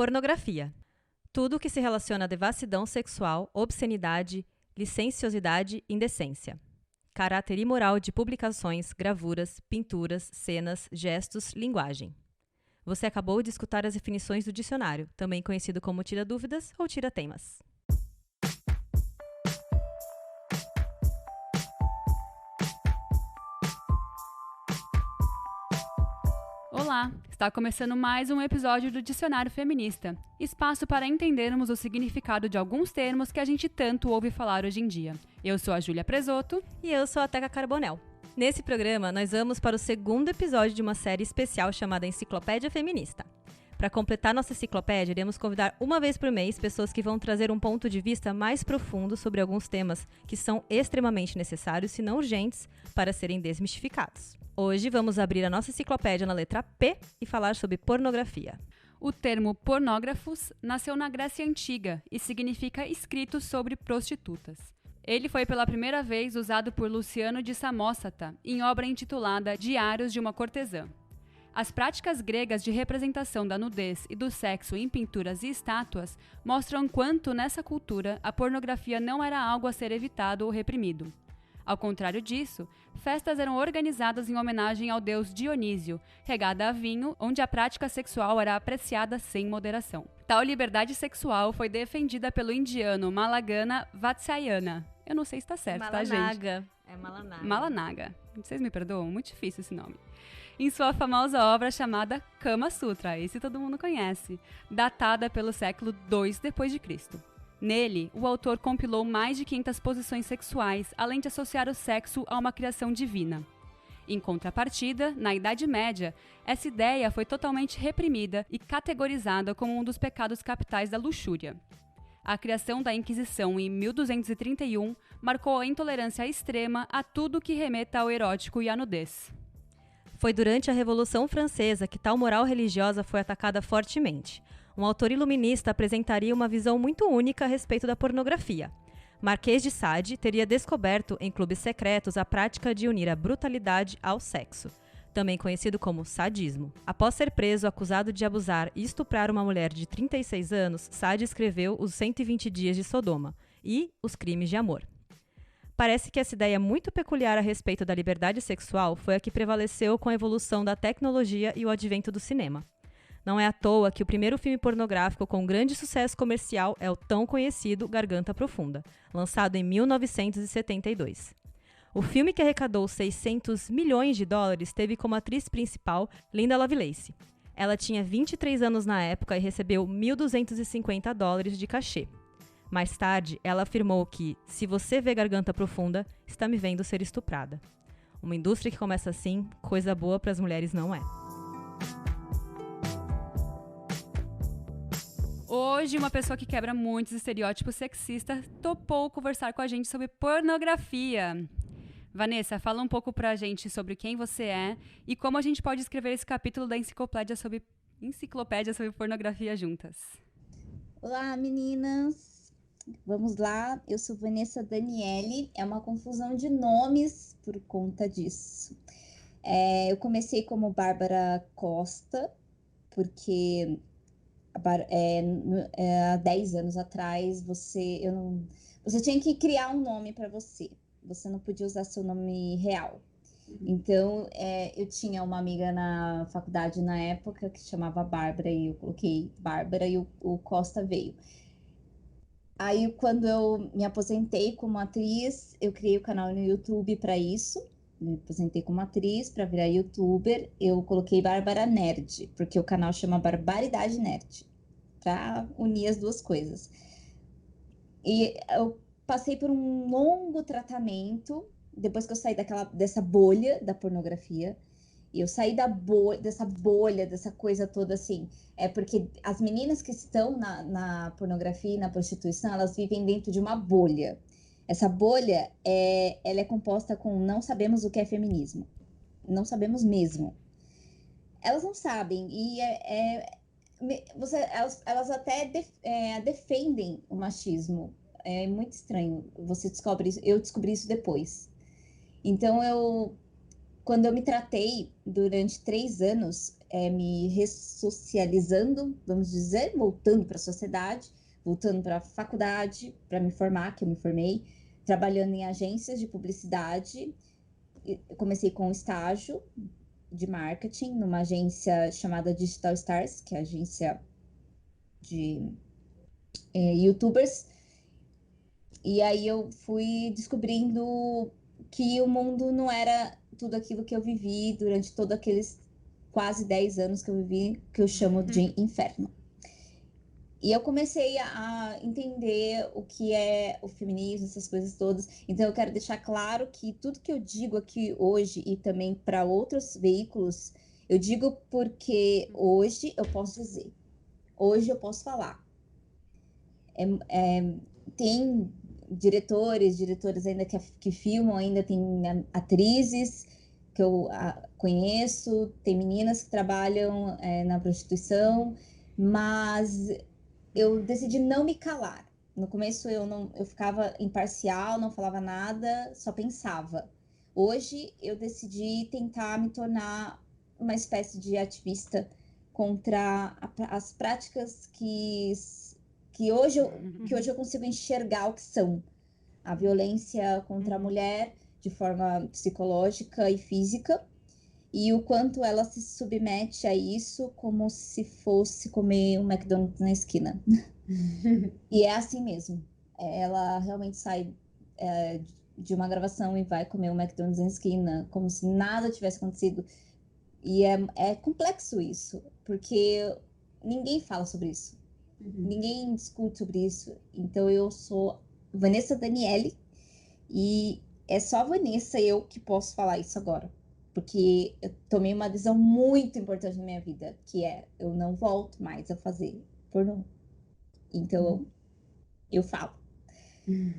Pornografia. Tudo o que se relaciona a devassidão sexual, obscenidade, licenciosidade e indecência. Caráter imoral de publicações, gravuras, pinturas, cenas, gestos, linguagem. Você acabou de escutar as definições do dicionário, também conhecido como tira-dúvidas ou tira-temas. Olá, está começando mais um episódio do Dicionário Feminista, espaço para entendermos o significado de alguns termos que a gente tanto ouve falar hoje em dia. Eu sou a Júlia Presoto. E eu sou a Teca Carbonel. Nesse programa, nós vamos para o segundo episódio de uma série especial chamada Enciclopédia Feminista. Para completar nossa enciclopédia, iremos convidar uma vez por mês pessoas que vão trazer um ponto de vista mais profundo sobre alguns temas que são extremamente necessários, se não urgentes, para serem desmistificados. Hoje vamos abrir a nossa enciclopédia na letra P e falar sobre pornografia. O termo pornógrafos nasceu na Grécia Antiga e significa escritos sobre prostitutas. Ele foi pela primeira vez usado por Luciano de Samósata em obra intitulada Diários de uma Cortesã. As práticas gregas de representação da nudez e do sexo em pinturas e estátuas mostram quanto, nessa cultura, a pornografia não era algo a ser evitado ou reprimido. Ao contrário disso, festas eram organizadas em homenagem ao deus Dionísio, regada a vinho, onde a prática sexual era apreciada sem moderação. Tal liberdade sexual foi defendida pelo indiano Malagana Vatsyayana. Eu não sei se está certo, Malanaga. tá, gente? É Malanaga. Malanaga. Vocês me perdoam? Muito difícil esse nome. Em sua famosa obra chamada Kama Sutra, esse todo mundo conhece, datada pelo século II d.C. Nele, o autor compilou mais de 500 posições sexuais, além de associar o sexo a uma criação divina. Em contrapartida, na Idade Média, essa ideia foi totalmente reprimida e categorizada como um dos pecados capitais da luxúria. A criação da Inquisição em 1231 marcou a intolerância extrema a tudo que remeta ao erótico e à nudez. Foi durante a Revolução Francesa que tal moral religiosa foi atacada fortemente. Um autor iluminista apresentaria uma visão muito única a respeito da pornografia. Marquês de Sade teria descoberto em clubes secretos a prática de unir a brutalidade ao sexo, também conhecido como sadismo. Após ser preso acusado de abusar e estuprar uma mulher de 36 anos, Sade escreveu Os 120 Dias de Sodoma e Os Crimes de Amor. Parece que essa ideia muito peculiar a respeito da liberdade sexual foi a que prevaleceu com a evolução da tecnologia e o advento do cinema. Não é à toa que o primeiro filme pornográfico com grande sucesso comercial é o tão conhecido Garganta Profunda, lançado em 1972. O filme, que arrecadou 600 milhões de dólares, teve como atriz principal Linda Lovelace. Ela tinha 23 anos na época e recebeu 1.250 dólares de cachê. Mais tarde, ela afirmou que, se você vê Garganta Profunda, está me vendo ser estuprada. Uma indústria que começa assim, coisa boa para as mulheres não é. Hoje, uma pessoa que quebra muitos estereótipos sexistas topou conversar com a gente sobre pornografia. Vanessa, fala um pouco pra gente sobre quem você é e como a gente pode escrever esse capítulo da enciclopédia sobre pornografia juntas. Olá, meninas! Vamos lá, eu sou Vanessa Daniele, é uma confusão de nomes por conta disso. Eu comecei como Bárbara Costa, porque há 10 anos atrás você tinha que criar um nome para você não podia usar seu nome real. Então, eu tinha uma amiga na faculdade na época que chamava Bárbara e eu coloquei Bárbara e o Costa veio. Aí, quando eu me aposentei como atriz, eu criei o canal no YouTube para isso. Me aposentei como atriz para virar youtuber. Eu coloquei Bárbara Nerd, porque o canal chama Barbaridade Nerd, para unir as duas coisas. E eu passei por um longo tratamento depois que eu saí dessa bolha da pornografia. E eu saí dessa bolha, dessa coisa toda assim. Porque as meninas que estão na pornografia e na prostituição, elas vivem dentro de uma bolha. Essa bolha, ela é composta com não sabemos o que é feminismo. Não sabemos mesmo. Elas não sabem. E elas até defendem o machismo. É muito estranho. Eu descobri isso depois. Então, quando eu me tratei durante 3 anos, me ressocializando, vamos dizer, voltando para a sociedade, voltando para a faculdade, para me formar, que eu me formei, trabalhando em agências de publicidade. Eu comecei com um estágio de marketing numa agência chamada Digital Stars, que é a agência de YouTubers. E aí eu fui descobrindo que o mundo não era tudo aquilo que eu vivi durante todos aqueles quase 10 anos que eu vivi, que eu chamo de inferno. E eu comecei a entender o que é o feminismo, essas coisas todas. Então eu quero deixar claro que tudo que eu digo aqui hoje e também para outros veículos, eu digo porque hoje eu posso dizer, hoje eu posso falar. Tem diretoras ainda que filmam, ainda tem atrizes que eu conheço, tem meninas que trabalham na prostituição, mas eu decidi não me calar. No começo eu ficava imparcial, não falava nada, só pensava. Hoje eu decidi tentar me tornar uma espécie de ativista contra as práticas que hoje eu consigo enxergar o que são. A violência contra a mulher de forma psicológica e física, e o quanto ela se submete a isso como se fosse comer um McDonald's na esquina. E é assim mesmo. Ela realmente sai de uma gravação e vai comer um McDonald's na esquina, como se nada tivesse acontecido. E é complexo isso, porque ninguém fala sobre isso. Ninguém discute sobre isso. Então eu sou Vanessa Daniele e é só Vanessa eu que posso falar isso agora. Porque eu tomei uma decisão muito importante na minha vida, que é eu não volto mais a fazer pornô. Então eu falo.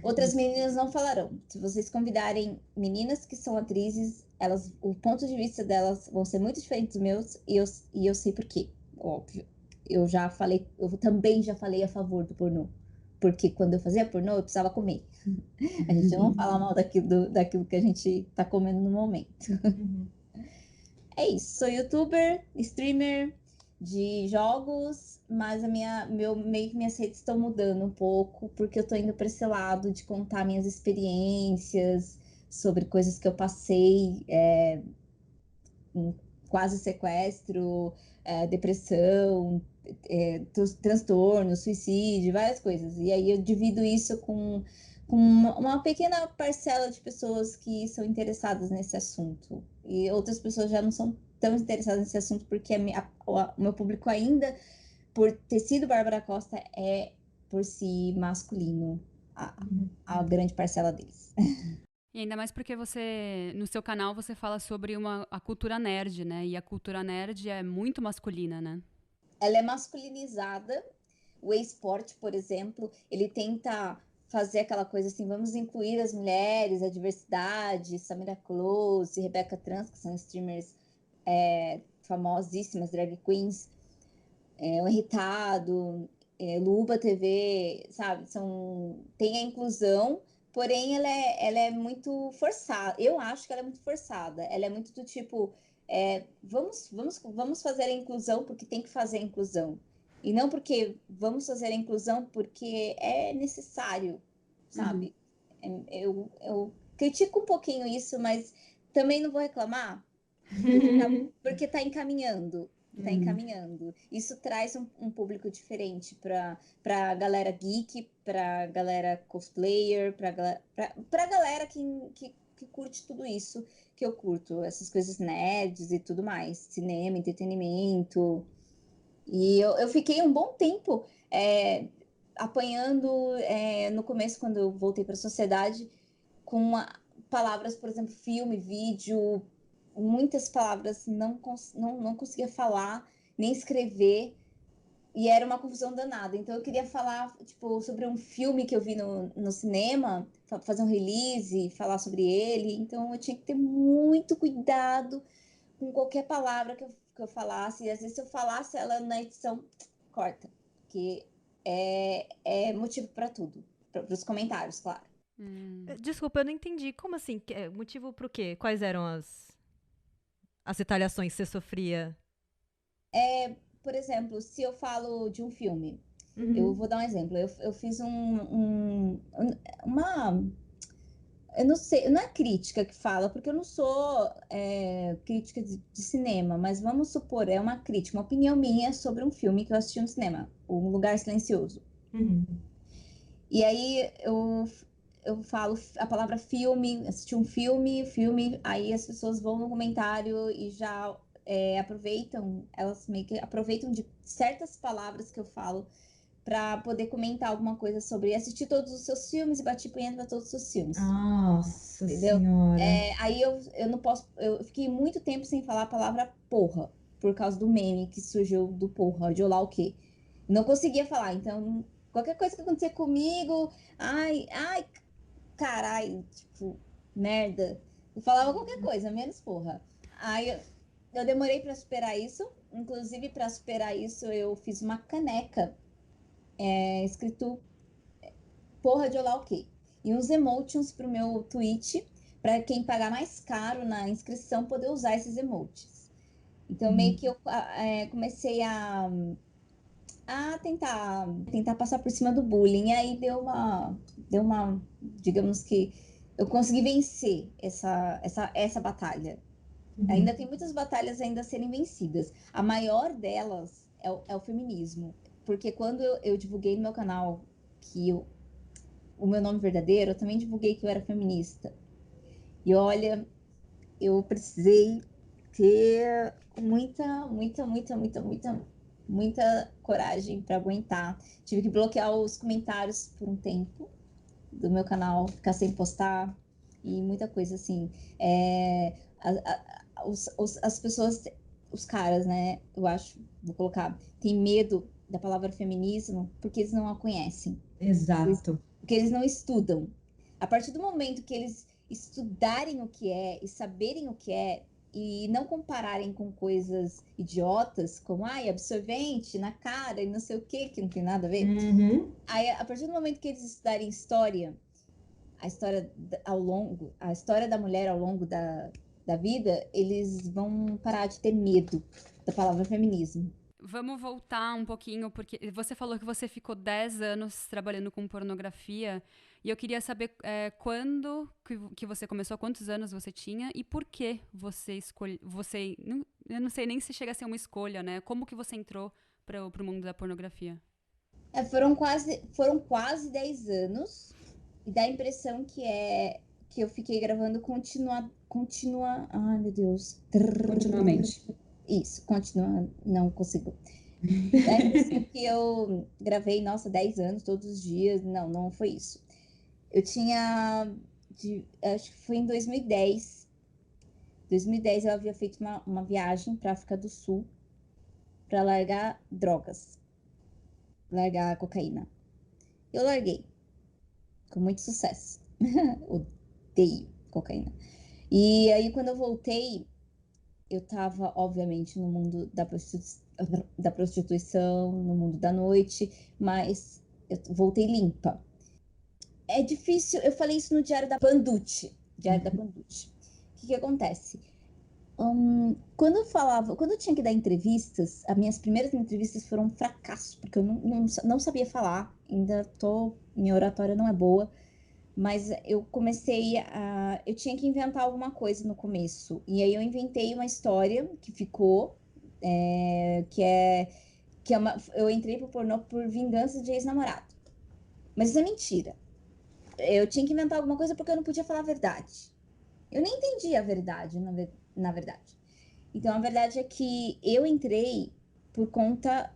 Outras meninas não falarão. Se vocês convidarem meninas que são atrizes, o ponto de vista delas vão ser muito diferentes dos meus, e eu sei por quê, óbvio. Eu também já falei a favor do pornô. Porque quando eu fazia pornô, eu precisava comer. A gente não fala mal daquilo que a gente tá comendo no momento. É isso, sou youtuber, streamer de jogos, mas meio que minhas redes estão mudando um pouco, porque eu tô indo para esse lado de contar minhas experiências sobre coisas que eu passei, quase sequestro, depressão, transtorno, suicídio, várias coisas. E aí eu divido isso com uma pequena parcela de pessoas que são interessadas nesse assunto. E outras pessoas já não são tão interessadas nesse assunto, porque o meu público ainda, por ter sido Bárbara Costa, é por si masculino, a grande parcela deles. E ainda mais porque no seu canal, você fala sobre a cultura nerd, né? E a cultura nerd é muito masculina, né? Ela é masculinizada. O esporte, por exemplo, ele tenta fazer aquela coisa assim, vamos incluir as mulheres, a diversidade, Samira Close, Rebeca Trans, que são streamers famosíssimas, drag queens, o Irritado, Luba TV, sabe? Tem a inclusão, porém ela é muito forçada. Eu acho que ela é muito forçada. Ela é muito do tipo, vamos fazer a inclusão porque tem que fazer a inclusão. E não porque vamos fazer a inclusão porque é necessário, sabe? Eu critico um pouquinho isso, mas também não vou reclamar, porque tá encaminhando. Tá encaminhando. Isso traz um público diferente pra galera geek, pra galera cosplayer, pra galera que curte tudo isso que eu curto, essas coisas nerds e tudo mais, cinema, entretenimento. E eu fiquei um bom tempo apanhando no começo, quando eu voltei para a sociedade, com palavras, por exemplo, filme, vídeo, muitas palavras não conseguia falar, nem escrever, e era uma confusão danada. Então eu queria falar tipo, sobre um filme que eu vi no cinema, fazer um release, falar sobre ele. Então eu tinha que ter muito cuidado com qualquer palavra que eu falasse. E às vezes se eu falasse ela na edição, corta. Porque é motivo para tudo. Para os comentários, claro. Desculpa, eu não entendi. Como assim? Motivo pro quê? Quais eram as retaliações que você sofria? Por exemplo, se eu falo de um filme, Uhum. eu vou dar um exemplo. Eu fiz uma. Eu não sei, não é crítica que fala, porque eu não sou crítica de cinema, mas vamos supor, é uma crítica, uma opinião minha sobre um filme que eu assisti no cinema, Um Lugar Silencioso. Uhum. E aí eu falo a palavra filme, assisti um filme, aí as pessoas vão no comentário e já aproveitam, elas meio que aproveitam de certas palavras que eu falo para poder comentar alguma coisa sobre assistir todos os seus filmes e bati punheta para todos os seus filmes. Nossa Entendeu? senhora. Aí eu não posso. Eu fiquei muito tempo sem falar a palavra porra, por causa do meme que surgiu do porra, de olá o quê. Não conseguia falar, então qualquer coisa que acontecer comigo, ai, carai, tipo, merda. Eu falava qualquer coisa, menos porra. Aí eu demorei para superar isso. Inclusive, para superar isso, eu fiz uma caneca escrito porra de olá o quê? E uns emotions pro meu tweet, para quem pagar mais caro na inscrição poder usar esses emotes. Então, meio que eu comecei a tentar passar por cima do bullying. E aí deu uma, digamos que eu consegui vencer essa batalha. Ainda tem muitas batalhas ainda a serem vencidas. A maior delas é o feminismo. Porque quando eu divulguei no meu canal que o meu nome verdadeiro, eu também divulguei que eu era feminista. E olha, eu precisei ter muita coragem para aguentar. Tive que bloquear os comentários por um tempo do meu canal, ficar sem postar e muita coisa assim. As pessoas, os caras, né? Eu acho, vou colocar, tem medo da palavra feminismo porque eles não a conhecem. Exato. Porque eles não estudam. A partir do momento que eles estudarem o que é e saberem o que é e não compararem com coisas idiotas, como absorvente na cara e não sei o que não tem nada a ver. Uhum. Aí, a partir do momento que eles estudarem história, a história da mulher ao longo da vida, eles vão parar de ter medo da palavra feminismo. Vamos voltar um pouquinho, porque você falou que você ficou 10 anos trabalhando com pornografia, e eu queria saber quando que você começou, quantos anos você tinha, e por que você escolheu. Eu não sei nem se chega a ser uma escolha, né? Como que você entrou para o mundo da pornografia? Foram quase 10 anos, e dá a impressão que eu fiquei gravando ai meu Deus. Continuamente. Isso, continua, não consigo. Dá a impressão que eu gravei, nossa, 10 anos, todos os dias. Não, não foi isso. Eu tinha, acho que foi em 2010. 2010 eu havia feito uma viagem para África do Sul para largar drogas, largar cocaína. Eu larguei, com muito sucesso. Odeio cocaína. E aí, quando eu voltei, eu tava, obviamente, no mundo da prostituição, no mundo da noite, mas eu voltei limpa. É difícil, eu falei isso no Diário da Panducci. Diário da Panducci. O que acontece? Quando eu tinha que dar entrevistas, as minhas primeiras entrevistas foram um fracasso, porque eu não sabia falar, minha oratória não é boa, mas eu tinha que inventar alguma coisa no começo, e aí eu inventei uma história que ficou, eu entrei pro pornô por vingança de ex-namorado, mas isso é mentira. Eu tinha que inventar alguma coisa porque eu não podia falar a verdade. Eu nem entendi a verdade, na verdade. Então, a verdade é que eu entrei por conta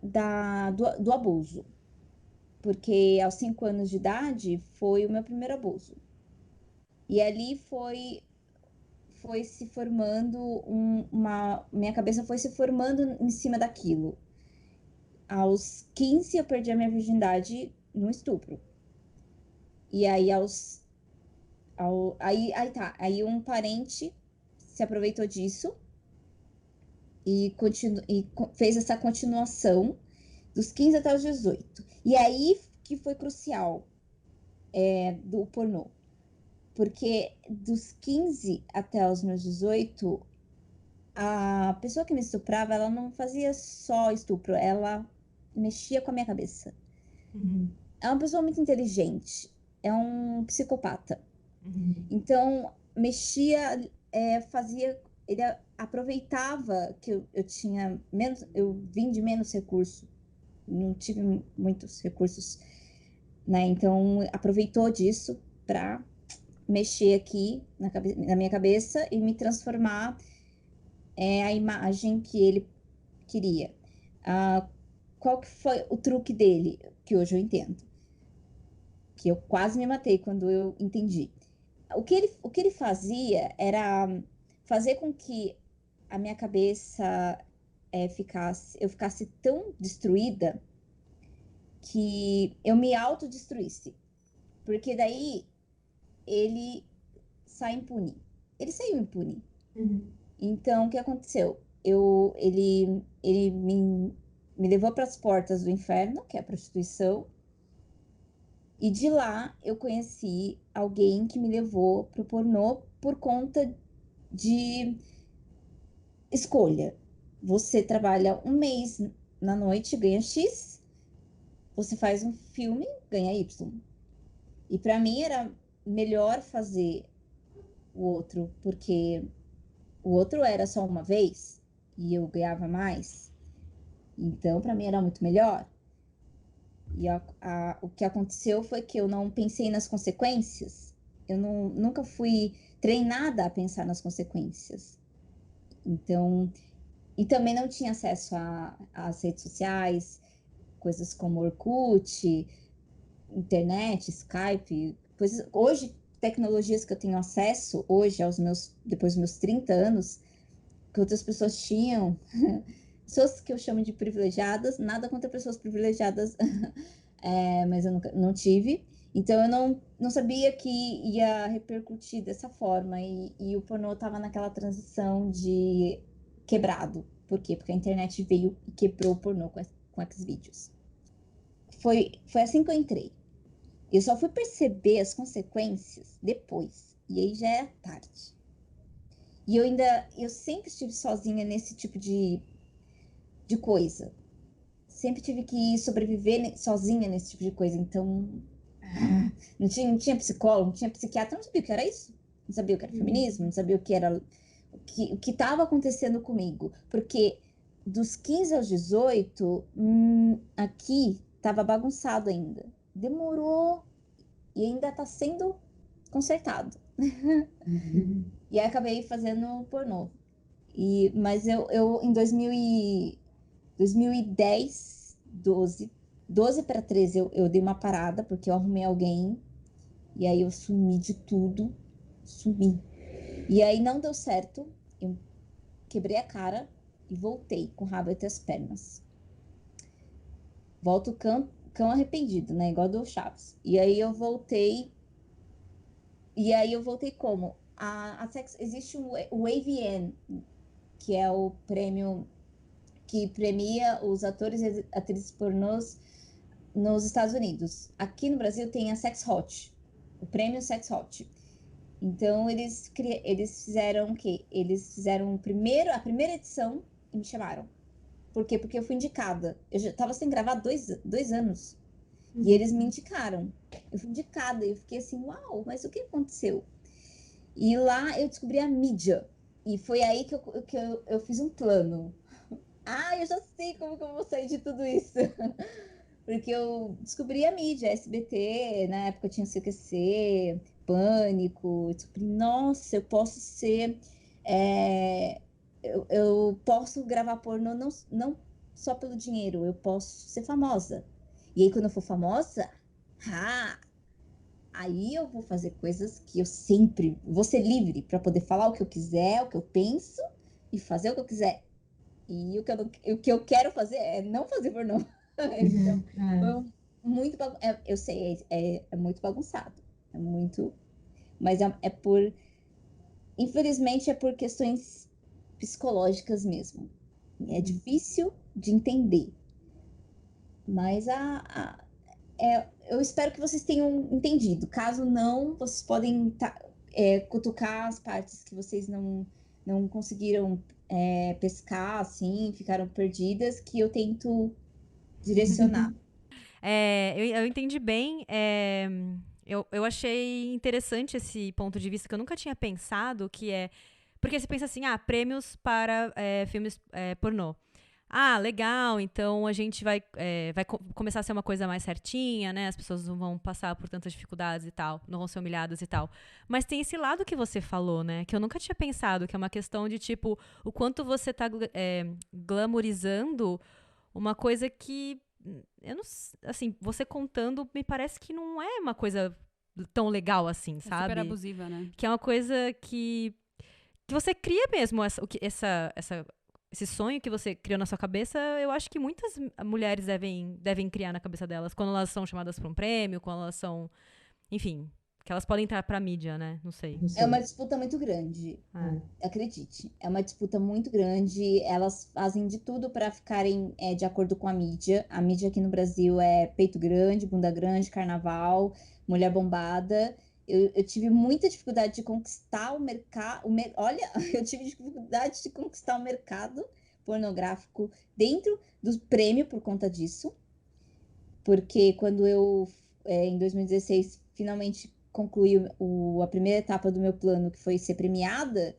do abuso. Porque aos 5 anos de idade foi o meu primeiro abuso. E ali foi se formando minha cabeça foi se formando em cima daquilo. Aos 15 eu perdi a minha virgindade no estupro. E aí aí um parente se aproveitou disso e fez essa continuação dos 15 até os 18. E aí que foi crucial do pornô. Porque dos 15 até os meus 18, a pessoa que me estuprava, ela não fazia só estupro, ela mexia com a minha cabeça. É uma pessoa muito inteligente, é um psicopata. Então, mexia, fazia, ele aproveitava que eu tinha menos, eu vim de menos recurso, não tive muitos recursos, né? Então, aproveitou disso para mexer aqui na minha cabeça e me transformar a imagem que ele queria. Qual que foi o truque dele, que hoje eu entendo? Que eu quase me matei quando eu entendi. O que ele fazia era fazer com que a minha cabeça eu ficasse tão destruída que eu me autodestruísse. Porque daí ele sai impune. Ele saiu impune. Então, o que aconteceu? Ele me levou para as portas do inferno, que é a prostituição, e de lá eu conheci alguém que me levou pro pornô por conta de escolha. Você trabalha um mês na noite, ganha X, você faz um filme, ganha Y. E para mim era melhor fazer o outro, porque o outro era só uma vez e eu ganhava mais. Então, para mim era muito melhor. E o que aconteceu foi que eu não pensei nas consequências. Eu nunca fui treinada a pensar nas consequências. Então, e também não tinha acesso às redes sociais, coisas como Orkut, internet, Skype, coisas. Hoje, tecnologias que eu tenho acesso, hoje, depois dos meus 30 anos, que outras pessoas tinham, pessoas que eu chamo de privilegiadas, nada contra pessoas privilegiadas, mas eu não tive. Então eu não sabia que ia repercutir dessa forma. E o pornô estava naquela transição de quebrado. Por quê? Porque a internet veio e quebrou o pornô com Xvideos. Foi assim que eu entrei. Eu só fui perceber as consequências depois. E aí já é tarde. E eu sempre estive sozinha nesse tipo de coisa. Sempre tive que sobreviver sozinha nesse tipo de coisa. Então, não tinha psicólogo, não tinha psiquiatra, não sabia o que era isso. Não sabia o que era feminismo, não sabia o que era o que estava acontecendo comigo. Porque dos 15 aos 18, aqui estava bagunçado ainda. Demorou e ainda está sendo consertado. E aí acabei fazendo pornô. Mas eu em 2010, 12 para 13, eu dei uma parada, porque eu arrumei alguém, e aí eu sumi de tudo, sumi. E aí não deu certo, eu quebrei a cara e voltei com o rabo entre as pernas. Volto cão arrependido, né? Igual do Chaves. E aí eu voltei como? Existe o AVN, que é o prêmio que premia os atores e atrizes pornôs nos Estados Unidos. Aqui no Brasil tem a Sex Hot, o prêmio Sex Hot. Então eles fizeram o quê? Eles fizeram a primeira edição e me chamaram. Por quê? Porque eu fui indicada. Eu já estava sem gravar 2 anos. E eles me indicaram. Eu fui indicada e eu fiquei assim, uau, mas o que aconteceu? E lá eu descobri a mídia. E foi aí que eu fiz um plano. Eu já sei como que eu vou sair de tudo isso. Porque eu descobri a mídia, SBT, na época tinha CQC, Pânico. Eu descobri, nossa, eu posso ser. Eu posso gravar pornô não só pelo dinheiro, eu posso ser famosa. E aí, quando eu for famosa, aí eu vou fazer coisas que eu sempre vou ser livre para poder falar o que eu quiser, o que eu penso e fazer o que eu quiser. E o que eu quero fazer é não fazer pornô. Então, foi muito eu sei, é muito bagunçado. É muito. Mas infelizmente, é por questões psicológicas mesmo. É difícil de entender. Mas eu espero que vocês tenham entendido. Caso não, vocês podem cutucar as partes que vocês não conseguiram pescar, assim, ficaram perdidas, que eu tento direcionar. Eu entendi bem. Eu achei interessante esse ponto de vista que eu nunca tinha pensado, que é... Porque você pensa assim, prêmios para filmes pornô. Ah, legal, então a gente vai começar a ser uma coisa mais certinha, né? As pessoas não vão passar por tantas dificuldades e tal, não vão ser humilhadas e tal. Mas tem esse lado que você falou, né? Que eu nunca tinha pensado, que é uma questão de, tipo, o quanto você tá glamorizando uma coisa que, eu não, assim, você contando, me parece que não é uma coisa tão legal assim, É super sabe? abusiva, né? Que é uma coisa que você cria mesmo esse sonho que você criou na sua cabeça. Eu acho que muitas mulheres devem criar na cabeça delas quando elas são chamadas para um prêmio, quando elas são, enfim, que elas podem entrar pra mídia, né? Não sei. É uma disputa muito grande, acredite. É uma disputa muito grande. Elas fazem de tudo para ficarem de acordo com a mídia. A mídia aqui no Brasil é peito grande, bunda grande, carnaval, mulher bombada. Eu tive muita dificuldade de conquistar o mercado. Olha, eu tive dificuldade de conquistar o mercado pornográfico dentro do prêmio por conta disso. Porque quando eu, em 2016, finalmente concluí a primeira etapa do meu plano, que foi ser premiada,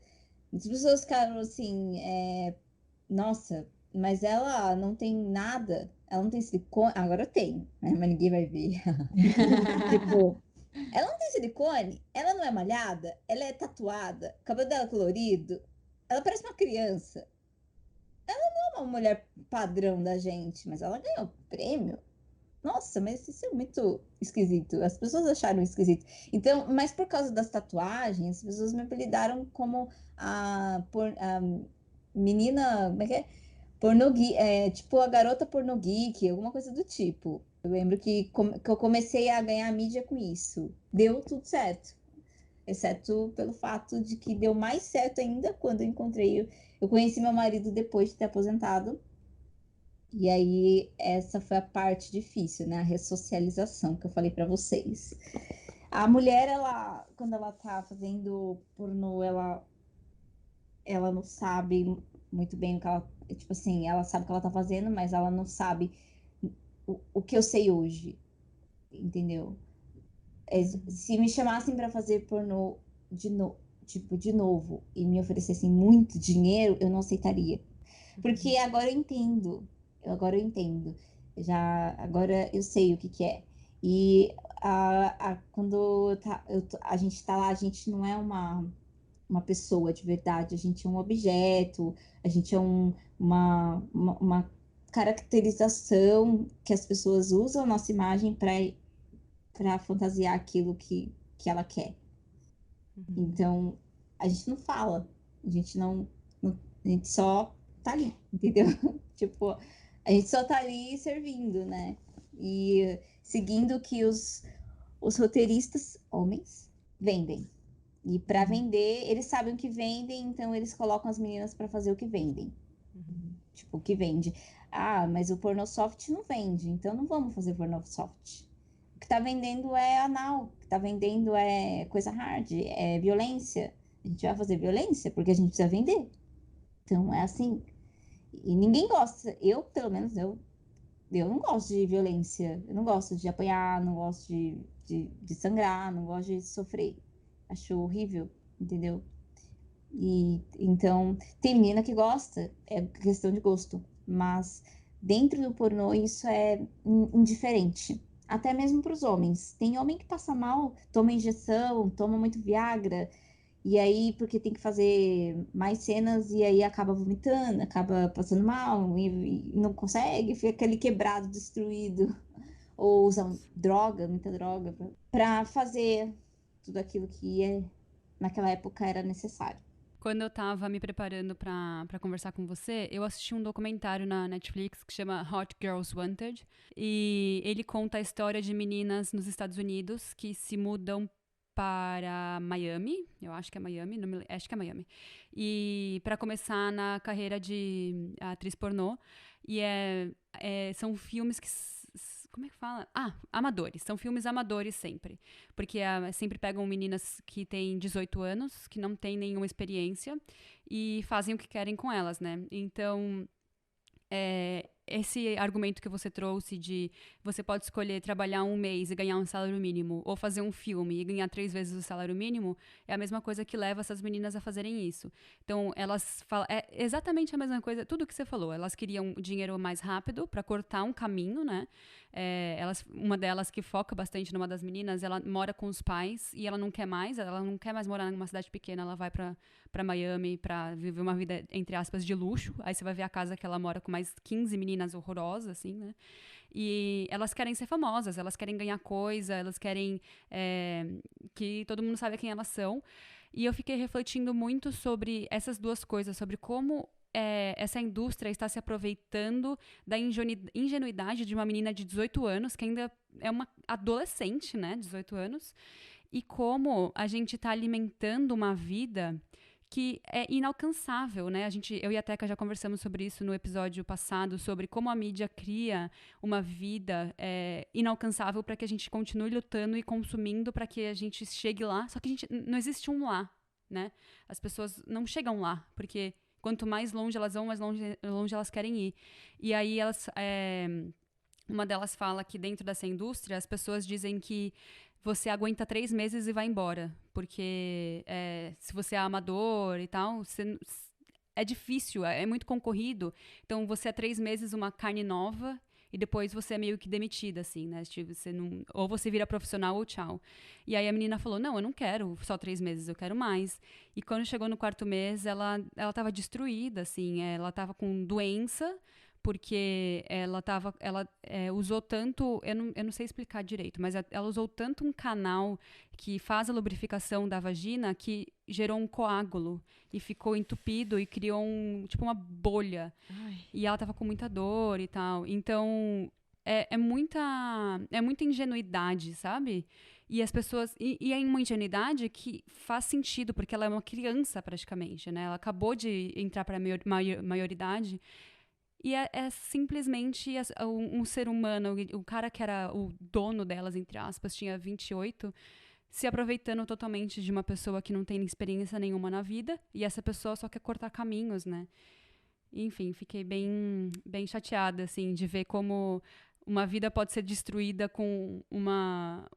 muitas pessoas ficaram assim, nossa, mas ela não tem nada, ela não tem silicone, agora eu tenho, né? Mas ninguém vai ver. Tipo, ela não tem silicone, ela não é malhada, ela é tatuada, o cabelo dela é colorido, ela parece uma criança. Não é uma mulher padrão da gente, mas ela ganhou prêmio. Nossa, mas isso é muito esquisito. As pessoas acharam esquisito. Então, mas por causa das tatuagens, as pessoas me apelidaram como a menina, como é que é? Tipo a garota pornogeek, alguma coisa do tipo. Eu lembro que eu comecei a ganhar mídia com isso. Deu tudo certo. Exceto pelo fato de que deu mais certo ainda quando eu encontrei. Eu conheci meu marido depois de ter aposentado. E aí, essa foi a parte difícil, né? A ressocialização que eu falei para vocês. A mulher, quando ela tá fazendo pornô, ela não sabe muito bem o que ela. Tipo assim, ela sabe o que ela tá fazendo, mas ela não sabe o que eu sei hoje, entendeu? Se me chamassem para fazer pornô de, no, tipo, de novo e me oferecessem muito dinheiro, eu não aceitaria. Porque agora eu entendo. Agora eu sei o que que é. E quando a gente tá lá, a gente não é uma pessoa de verdade, a gente é um objeto, a gente é uma caracterização que as pessoas usam a nossa imagem para fantasiar aquilo que ela quer. Então, a gente não fala, a gente a gente só tá ali, entendeu? Tipo, a gente só tá ali servindo, né? E seguindo o que os roteiristas, homens, vendem. E para vender, eles sabem o que vendem, então eles colocam as meninas para fazer o que vendem. Tipo, o que vende. Ah, mas o porno soft não vende, então não vamos fazer porno soft. O que tá vendendo é anal, o que tá vendendo é coisa hard, é violência. A gente vai fazer violência porque a gente precisa vender. Então é assim. E ninguém gosta. Eu, pelo menos, eu não gosto de violência. Eu não gosto de apanhar, não gosto de sangrar, não gosto de sofrer. Acho horrível, entendeu? E então, tem menina que gosta, é questão de gosto, mas dentro do pornô isso é indiferente, até mesmo para os homens. Tem homem que passa mal, toma injeção, toma muito Viagra, e aí porque tem que fazer mais cenas e aí acaba vomitando, acaba passando mal e não consegue, fica aquele quebrado, destruído, ou usam droga, muita droga, para fazer tudo aquilo que naquela época era necessário. Quando eu tava me preparando pra conversar com você, eu assisti um documentário na Netflix que chama Hot Girls Wanted. E ele conta a história de meninas nos Estados Unidos que se mudam para Miami, eu acho que é Miami, acho que é Miami, e para começar na carreira de atriz pornô. E são filmes que como é que fala? Amadores. São filmes amadores sempre. Porque sempre pegam meninas que têm 18 anos, que não têm nenhuma experiência, e fazem o que querem com elas, né? Então, esse argumento que você trouxe de você pode escolher trabalhar um mês e ganhar um salário mínimo, ou fazer um filme e ganhar 3 vezes o salário mínimo, é a mesma coisa que leva essas meninas a fazerem isso. Então, elas falam, é exatamente a mesma coisa, tudo que você falou. Elas queriam dinheiro mais rápido para cortar um caminho, né? Uma delas que foca bastante numa das meninas, ela mora com os pais e ela não quer mais morar numa cidade pequena, ela vai para Miami para viver uma vida, entre aspas, de luxo. Aí você vai ver a casa que ela mora com mais 15 meninas horrorosas, assim, né? E elas querem ser famosas, elas querem ganhar coisa, elas querem que todo mundo saiba quem elas são. E eu fiquei refletindo muito sobre essas duas coisas, sobre como essa indústria está se aproveitando da ingenuidade de uma menina de 18 anos, que ainda é uma adolescente, né, 18 anos, e como a gente está alimentando uma vida que é inalcançável, né? Eu e a Teca já conversamos sobre isso no episódio passado, sobre como a mídia cria uma vida inalcançável para que a gente continue lutando e consumindo para que a gente chegue lá, só que não existe um lá, né? As pessoas não chegam lá, porque quanto mais longe elas vão, mais longe elas querem ir. E aí uma delas fala que dentro dessa indústria as pessoas dizem que você aguenta 3 meses e vai embora. Porque se você é amador e tal, é difícil, é muito concorrido. Então você é 3 meses uma carne nova e depois você é meio que demitida, assim, né? Tipo, ou você vira profissional ou tchau. E aí a menina falou, não, eu não quero só 3 meses, eu quero mais. E quando chegou no 4º mês, ela tava destruída, assim, ela tava com doença, porque ela usou tanto, eu não sei explicar direito, mas ela usou tanto um canal que faz a lubrificação da vagina que gerou um coágulo e ficou entupido e criou uma bolha. Ai. E ela tava com muita dor e tal. Então, é muita ingenuidade, sabe? E as pessoas... E é uma ingenuidade que faz sentido, porque ela é uma criança praticamente, né? Ela acabou de entrar para a maioridade. E é simplesmente um ser humano, o cara que era o dono delas, entre aspas, tinha 28, se aproveitando totalmente de uma pessoa que não tem experiência nenhuma na vida, e essa pessoa só quer cortar caminhos, né? Enfim, fiquei bem, bem chateada, assim, de ver como uma vida pode ser destruída com uma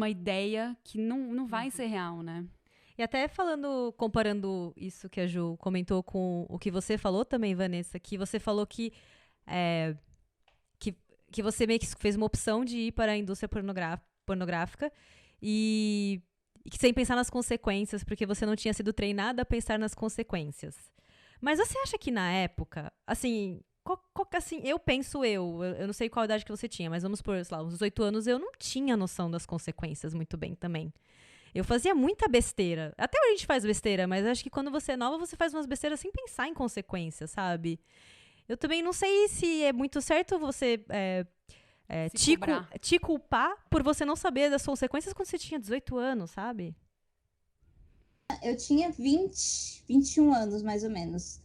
ideia que não vai ser real, né? E até comparando isso que a Ju comentou com o que você falou também, Vanessa, que você falou que você meio que fez uma opção de ir para a indústria pornográfica e sem pensar nas consequências, porque você não tinha sido treinada a pensar nas consequências. Mas você acha que na época, assim, eu não sei qual idade que você tinha, mas vamos por, sei lá, uns 18 anos, eu não tinha noção das consequências muito bem também. Eu fazia muita besteira. Até hoje a gente faz besteira, mas acho que quando você é nova, você faz umas besteiras sem pensar em consequências, sabe? Eu também não sei se é muito certo você te culpar por você não saber das consequências quando você tinha 18 anos, sabe? Eu tinha 21 anos, mais ou menos.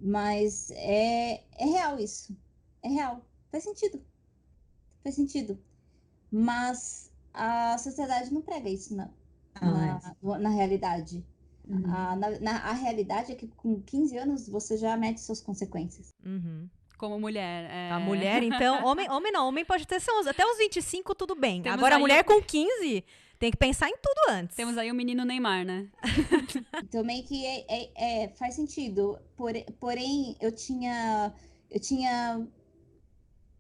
Mas é real isso. É real. Faz sentido. Mas a sociedade não prega isso, não. Na realidade. Uhum. A realidade é que com 15 anos você já mede suas consequências. Uhum. Como mulher. A mulher, então... Homem pode ter até uns 25, tudo bem. Agora a mulher com 15 tem que pensar em tudo antes. Temos aí o menino Neymar, né? Então meio que faz sentido. Porém, eu tinha...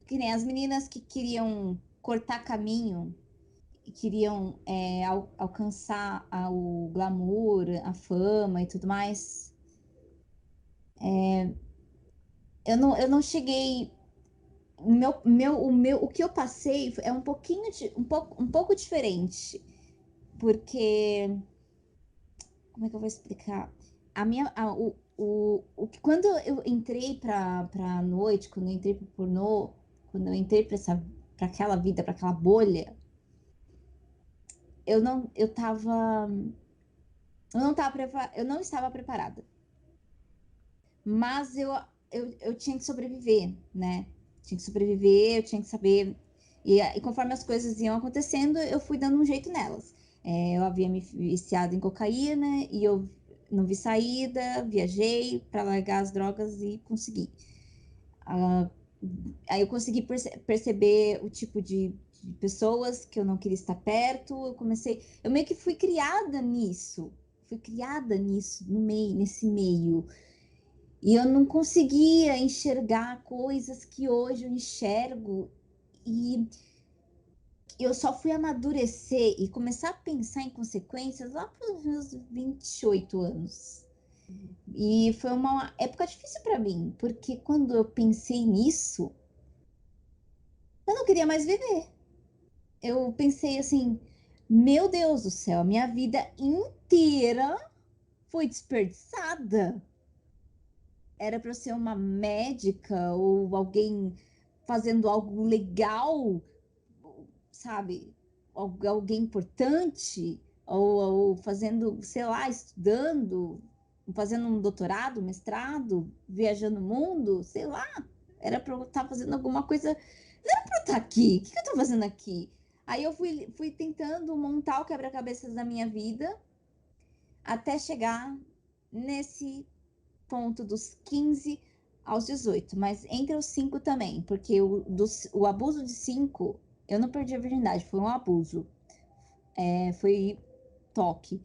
Que nem as meninas que queriam cortar caminho... queriam alcançar o glamour, a fama e tudo mais. Eu não cheguei... O que eu passei é um pouco diferente. Porque... Como é que eu vou explicar? Quando eu entrei pra noite, quando eu entrei pro pornô, quando eu entrei pra aquela vida, pra aquela bolha, eu não estava preparada. Mas eu tinha que sobreviver, né? tinha que sobreviver, eu tinha que saber. E conforme as coisas iam acontecendo, eu fui dando um jeito nelas. Eu havia me viciado em cocaína e eu não vi saída, viajei para largar as drogas e consegui. Aí eu consegui perceber o tipo de pessoas que eu não queria estar perto. Eu meio que fui criada nisso. Fui criada nisso, nesse meio. E eu não conseguia enxergar coisas que hoje eu enxergo. E eu só fui amadurecer e começar a pensar em consequências lá para os meus 28 anos. E foi uma época difícil para mim, porque quando eu pensei nisso, eu não queria mais viver. Eu pensei assim, meu Deus do céu, a minha vida inteira foi desperdiçada. Era para eu ser uma médica ou alguém fazendo algo legal, sabe? Alguém importante, ou fazendo, sei lá, estudando, fazendo um doutorado, mestrado, viajando o mundo, sei lá. Era para eu estar fazendo alguma coisa. Não era para eu estar aqui. O que eu estou fazendo aqui? Aí eu fui tentando montar o quebra-cabeças da minha vida até chegar nesse ponto dos 15 aos 18, mas entre os 5 também, porque o abuso de 5, eu não perdi a virgindade, foi um abuso. Foi toque,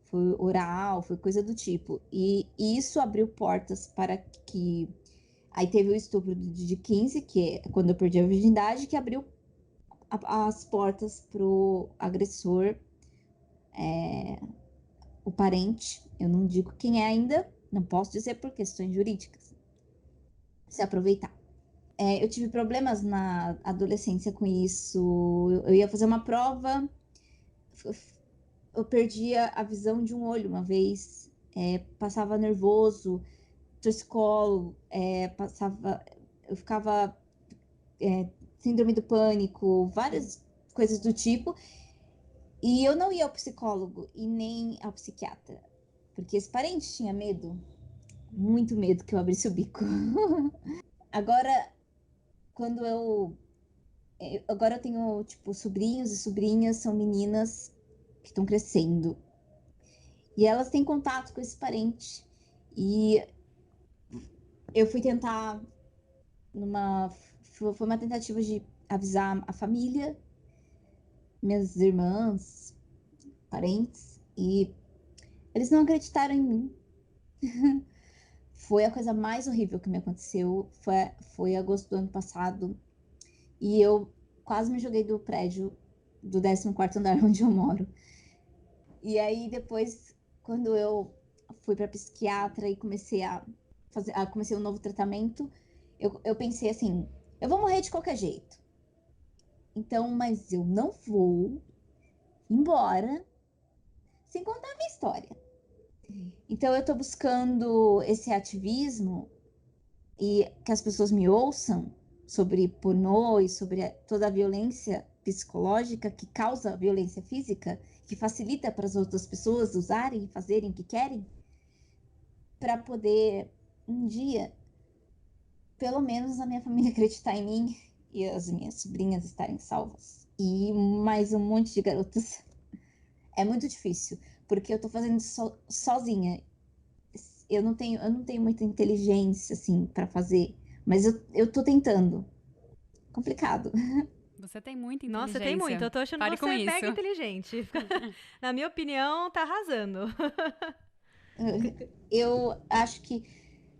foi oral, foi coisa do tipo. E isso abriu portas para que. Aí teve o estupro de 15, que é quando eu perdi a virgindade, que abriu as portas pro agressor, o parente, eu não digo quem é ainda, não posso dizer por questões jurídicas, se aproveitar. Eu tive problemas na adolescência com isso. Eu ia fazer uma prova, eu perdia a visão de um olho uma vez, passava nervoso, torcicolo, eu ficava síndrome do pânico, várias coisas do tipo. E eu não ia ao psicólogo e nem ao psiquiatra, porque esse parente tinha medo, muito medo que eu abrisse o bico. Agora, quando agora eu tenho, tipo, sobrinhos e sobrinhas, são meninas que estão crescendo. E elas têm contato com esse parente. E eu fui tentar foi uma tentativa de avisar a família, minhas irmãs, parentes, e eles não acreditaram em mim. Foi a coisa mais horrível que me aconteceu. Foi agosto do ano passado. E eu quase me joguei do prédio do 14º andar onde eu moro. E aí depois, quando eu fui para psiquiatra e comecei um novo tratamento, eu pensei assim, eu vou morrer de qualquer jeito. Então, mas eu não vou embora sem contar a minha história. Então eu tô buscando esse ativismo e que as pessoas me ouçam sobre pornô e sobre toda a violência psicológica que causa violência física, que facilita para as outras pessoas usarem e fazerem o que querem, para poder um dia, pelo menos a minha família acreditar em mim e as minhas sobrinhas estarem salvas. E mais um monte de garotas. É muito difícil, porque eu tô fazendo sozinha. Eu não tenho muita inteligência assim para fazer, mas eu tô tentando. Complicado. Você tem muita Nossa, inteligência. você tem muito. Eu tô achando Pare você com isso. mega inteligente. Na minha opinião, tá arrasando. Eu acho que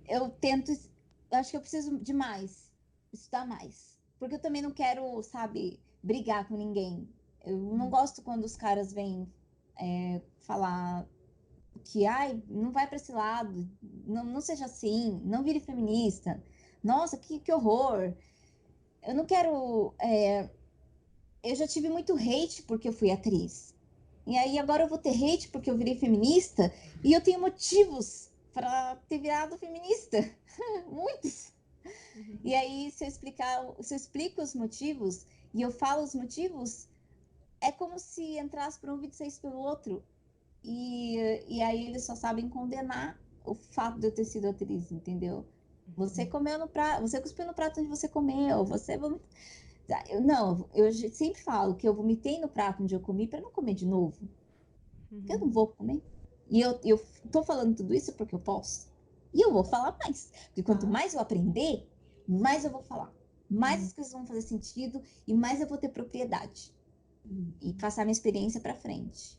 eu tento, eu acho que eu preciso de mais, estudar mais. Porque eu também não quero, sabe, brigar com ninguém. Eu não gosto quando os caras vêm falar que, ai, não vai para esse lado, não seja assim, não vire feminista. Nossa, que horror. Eu não quero. Eu já tive muito hate porque eu fui atriz. E aí agora eu vou ter hate porque eu virei feminista e eu tenho motivos para ter virado feminista. Muitos. E aí, se eu explico os motivos e eu falo os motivos, é como se entrasse por um vídeo e saísse pelo outro. E aí eles só sabem condenar o fato de eu ter sido atriz, entendeu? Você comeu no prato, você cuspiu no prato onde você comeu, você vomitou. Não, eu sempre falo que eu vomitei no prato onde eu comi para não comer de novo. Porque eu não vou comer. E eu tô falando tudo isso porque eu posso. E eu vou falar mais. Porque quanto mais eu aprender, mais eu vou falar. Mais as coisas vão fazer sentido e mais eu vou ter propriedade. E passar minha experiência para frente.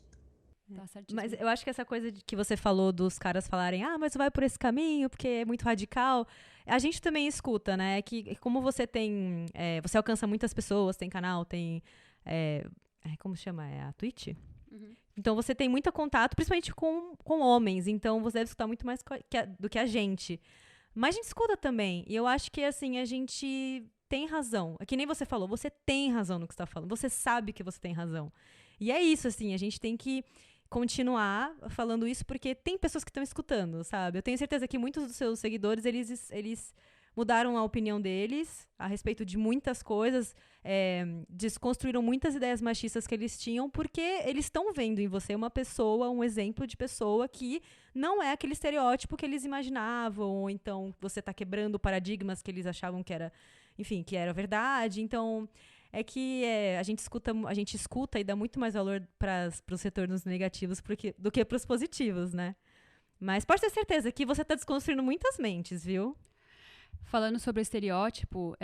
Tá certíssimo. Mas eu acho que essa coisa que você falou dos caras falarem, mas vai por esse caminho porque é muito radical, a gente também escuta, né? Que como você tem, você alcança muitas pessoas, tem canal, tem, como chama? É a Twitch? Uhum. Então você tem muito contato, principalmente com homens, então você deve escutar muito mais do que a gente. Mas a gente escuta também, e eu acho que assim, a gente tem razão. É que nem você falou, você tem razão no que você tá falando, você sabe que você tem razão. E é isso, assim, a gente tem que continuar falando isso porque tem pessoas que estão escutando, sabe? Eu tenho certeza que muitos dos seus seguidores, eles mudaram a opinião deles a respeito de muitas coisas, desconstruíram muitas ideias machistas que eles tinham, porque eles estão vendo em você uma pessoa, um exemplo de pessoa que não é aquele estereótipo que eles imaginavam, ou então você está quebrando paradigmas que eles achavam que era, enfim, que era verdade. Então, é que a gente escuta e dá muito mais valor para os retornos negativos do que para os positivos, né? Mas pode ter certeza que você está desconstruindo muitas mentes, viu? Falando sobre estereótipo,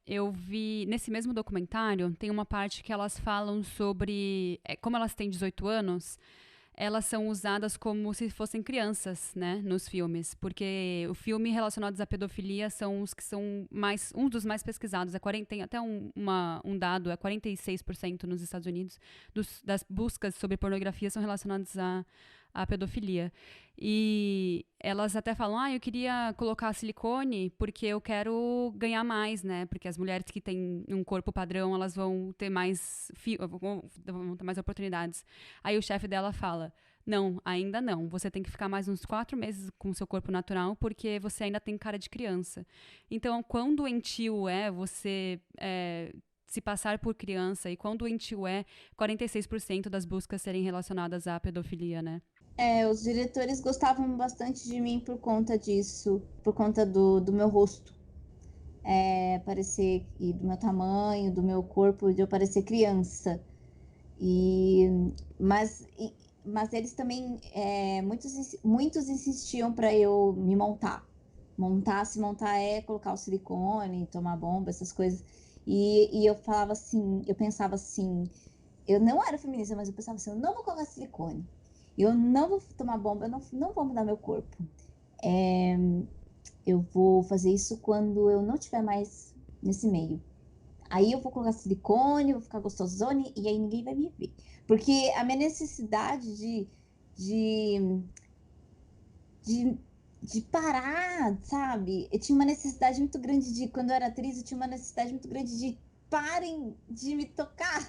eu vi, nesse mesmo documentário, tem uma parte que elas falam sobre, como elas têm 18 anos, elas são usadas como se fossem crianças, né, nos filmes, porque o filme relacionados à pedofilia são os que são um dos mais pesquisados, tem até um dado, 46% nos Estados Unidos das buscas sobre pornografia são relacionadas à pedofilia. E elas até falam, eu queria colocar silicone porque eu quero ganhar mais, né? Porque as mulheres que têm um corpo padrão, elas vão ter vão ter mais oportunidades. Aí o chefe dela fala, não, ainda não. Você tem que ficar mais uns 4 meses com o seu corpo natural porque você ainda tem cara de criança. Então, quão doentio é você se passar por criança e quão doentio é 46% das buscas serem relacionadas à pedofilia, né? Os diretores gostavam bastante de mim por conta disso, por conta do meu rosto parecer, e do meu tamanho, do meu corpo, de eu parecer criança. Mas eles também, muitos insistiam para eu me montar. Se montar é colocar o silicone, tomar bomba, essas coisas. E eu falava assim, eu pensava assim, eu não era feminista, mas eu pensava assim, eu não vou colocar silicone. Eu não vou tomar bomba, eu não vou mudar meu corpo. Eu vou fazer isso quando eu não estiver mais nesse meio. Aí eu vou colocar silicone, vou ficar gostosona e aí ninguém vai me ver. Porque a minha necessidade de parar, sabe? Eu tinha uma necessidade muito grande quando eu era atriz, eu tinha uma necessidade muito grande de parem de me tocar.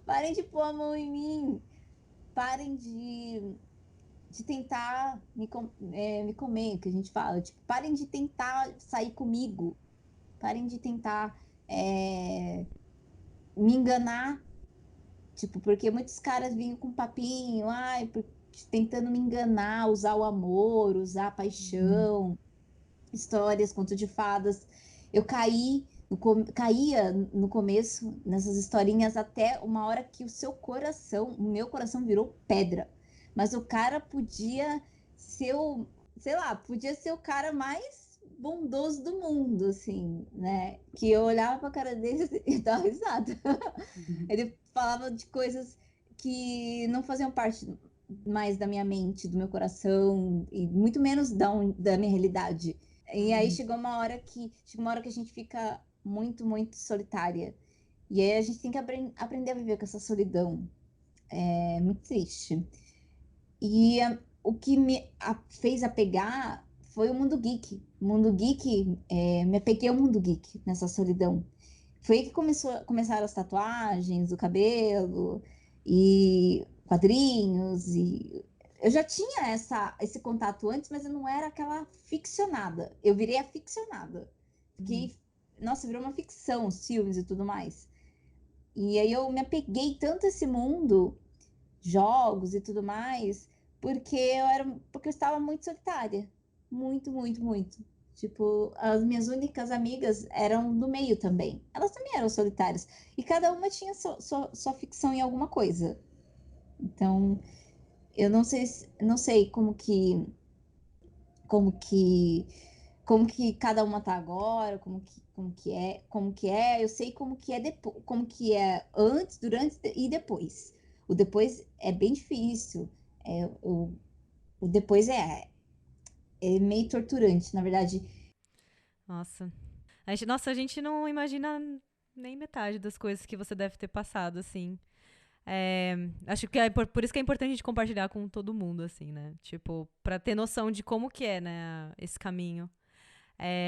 Parem de pôr a mão em mim. Parem de tentar me comer, que a gente fala. Tipo, parem de tentar sair comigo. Parem de tentar me enganar. Tipo, porque muitos caras vinham com papinho, tentando me enganar, usar o amor, usar a paixão, histórias, conto de fadas. Eu caía no começo nessas historinhas até uma hora que o meu coração virou pedra. Mas o cara podia ser podia ser o cara mais bondoso do mundo, assim, né? Que eu olhava pra cara dele e dava risada. Ele falava de coisas que não faziam parte mais da minha mente, do meu coração, e muito menos da minha realidade. E aí chegou uma hora que a gente fica muito, muito solitária. E aí a gente tem que aprender a viver com essa solidão. É muito triste. E o que me fez apegar foi o mundo geek. O mundo geek, me apeguei ao mundo geek nessa solidão. Foi aí que começaram as tatuagens, o cabelo e quadrinhos. E eu já tinha esse contato antes, mas eu não era aquela ficcionada. Eu virei a ficcionada. Fiquei, nossa, virou uma ficção, os filmes e tudo mais. E aí eu me apeguei tanto a esse mundo, jogos e tudo mais, porque eu estava muito solitária. Muito, muito, muito. Tipo, as minhas únicas amigas eram do meio também. Elas também eram solitárias. E cada uma tinha sua ficção em alguma coisa. Então, eu não sei, não sei como que, como que cada uma tá agora, como que é. Eu sei como que é depois, como que é antes, durante e depois. O depois é bem difícil. É, o depois é meio torturante, na verdade. Nossa. A gente não imagina nem metade das coisas que você deve ter passado, assim. É, acho que é por isso que é importante a gente compartilhar com todo mundo, assim, né? Tipo, pra ter noção de como que é, né, esse caminho.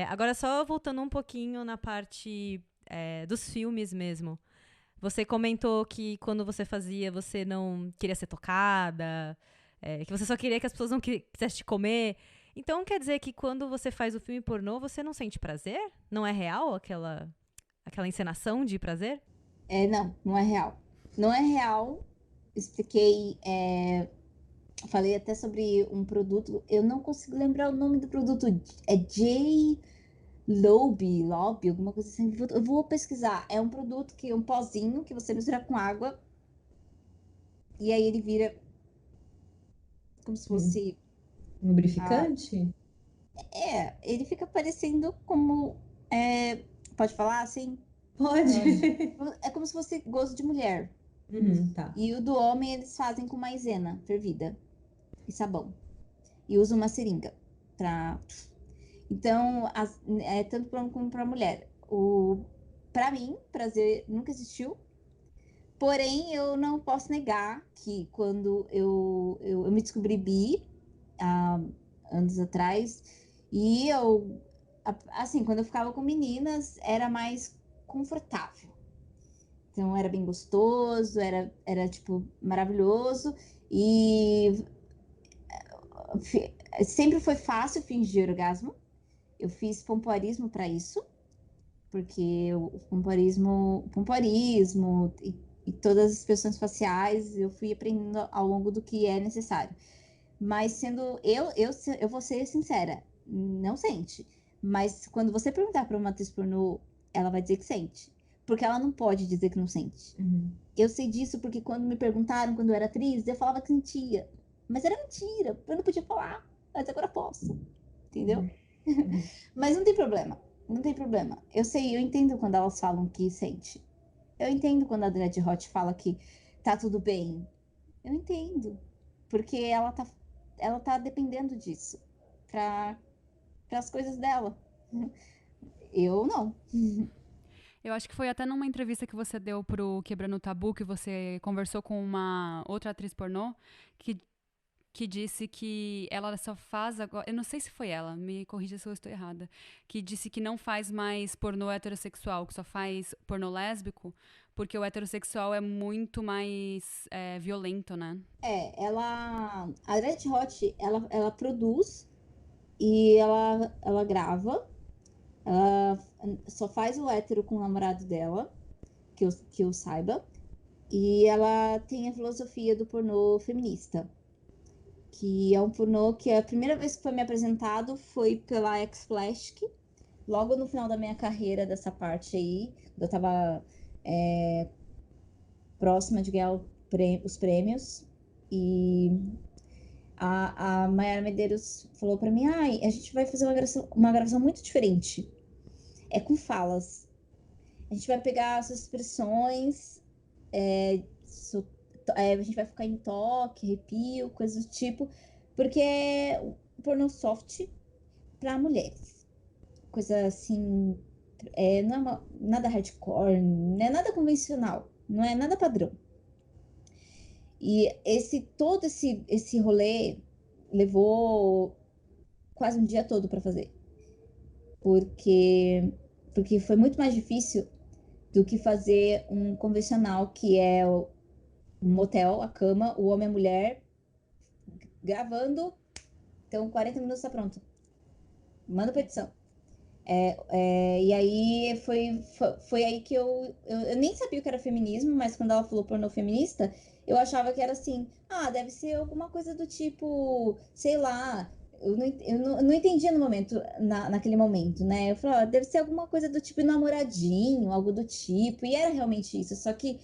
Agora, só voltando um pouquinho na parte dos filmes mesmo. Você comentou que quando você fazia, você não queria ser tocada, que você só queria que as pessoas não quisessem te comer. Então, quer dizer que quando você faz o filme pornô, você não sente prazer? Não é real aquela encenação de prazer? Não, não é real. Não é real. Expliquei, falei até sobre um produto. Eu não consigo lembrar o nome do produto. É J. Lobby, alguma coisa assim. Eu vou pesquisar. É um produto que é um pozinho que você mistura com água e aí ele vira como se fosse. Lubrificante? Ele fica parecendo como. Pode falar assim? Pode. É como se fosse gosto de mulher. Tá. E o do homem eles fazem com maisena fervida e sabão. E usam uma seringa pra. Então, tanto para homem como para mulher. Para mim, prazer nunca existiu. Porém, eu não posso negar que quando eu me descobri bi, há anos atrás, e assim, quando eu ficava com meninas, era mais confortável. Então, era bem gostoso, era tipo, maravilhoso. E sempre foi fácil fingir orgasmo. Eu fiz pompoarismo para isso, porque o pompoarismo e todas as expressões faciais eu fui aprendendo ao longo do que é necessário. Mas sendo eu vou ser sincera, não sente. Mas quando você perguntar para uma atriz pornô, ela vai dizer que sente. Porque ela não pode dizer que não sente. Eu sei disso porque quando me perguntaram quando eu era atriz, eu falava que sentia. Mas era mentira, eu não podia falar. Mas agora posso. Entendeu? Mas não tem problema. Não tem problema. Eu sei, eu entendo quando elas falam que sente. Eu entendo quando a Dread Hot fala que tá tudo bem. Eu entendo. Porque ela tá dependendo disso para as coisas dela. Eu não. Eu acho que foi até numa entrevista que você deu pro Quebrando o Tabu, que você conversou com uma outra atriz pornô, que disse que ela só faz agora. Eu não sei se foi ela, me corrija se eu estou errada. Que disse que não faz mais pornô heterossexual, que só faz pornô lésbico, porque o heterossexual é muito mais violento, né? A Dread Hot, ela produz e ela grava. Ela só faz o hétero com o namorado dela, que eu saiba. E ela tem a filosofia do pornô feminista, que é um pornô que a primeira vez que foi me apresentado foi pela X-Plastic, logo no final da minha carreira dessa parte aí, eu tava próxima de ganhar os prêmios, e a Mayara Medeiros falou para mim, a gente vai fazer uma gravação muito diferente, é com falas, a gente vai pegar suas expressões, a gente vai ficar em toque, arrepio, coisas do tipo, porque é pornô soft para mulheres. Coisa assim, não é nada hardcore, não é nada convencional, não é nada padrão. E todo esse rolê levou quase um dia todo para fazer. Porque foi muito mais difícil do que fazer um convencional, que é um motel, a cama, o homem e a mulher gravando. Então, 40 minutos tá pronto. Manda pra edição. E aí foi aí que eu nem sabia o que era feminismo, mas quando ela falou pornô feminista, eu achava que era assim, deve ser alguma coisa do tipo, sei lá, eu não entendia no momento, naquele momento, né? Eu falei, ó, deve ser alguma coisa do tipo namoradinho, algo do tipo, e era realmente isso. Só que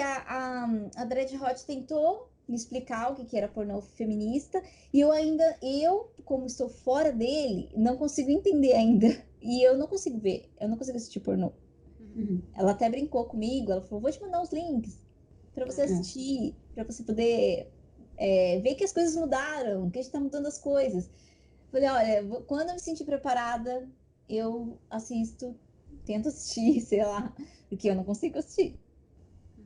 a Dread Hot tentou me explicar o que era pornô feminista, e eu, como estou fora dele, não consigo entender ainda. E eu não consigo ver, eu não consigo assistir pornô. Uhum. Ela até brincou comigo, ela falou, vou te mandar os links para você assistir, para você poder ver que as coisas mudaram, que a gente tá mudando as coisas. Falei, olha, quando eu me sentir preparada, eu assisto, tento assistir, sei lá, porque eu não consigo assistir.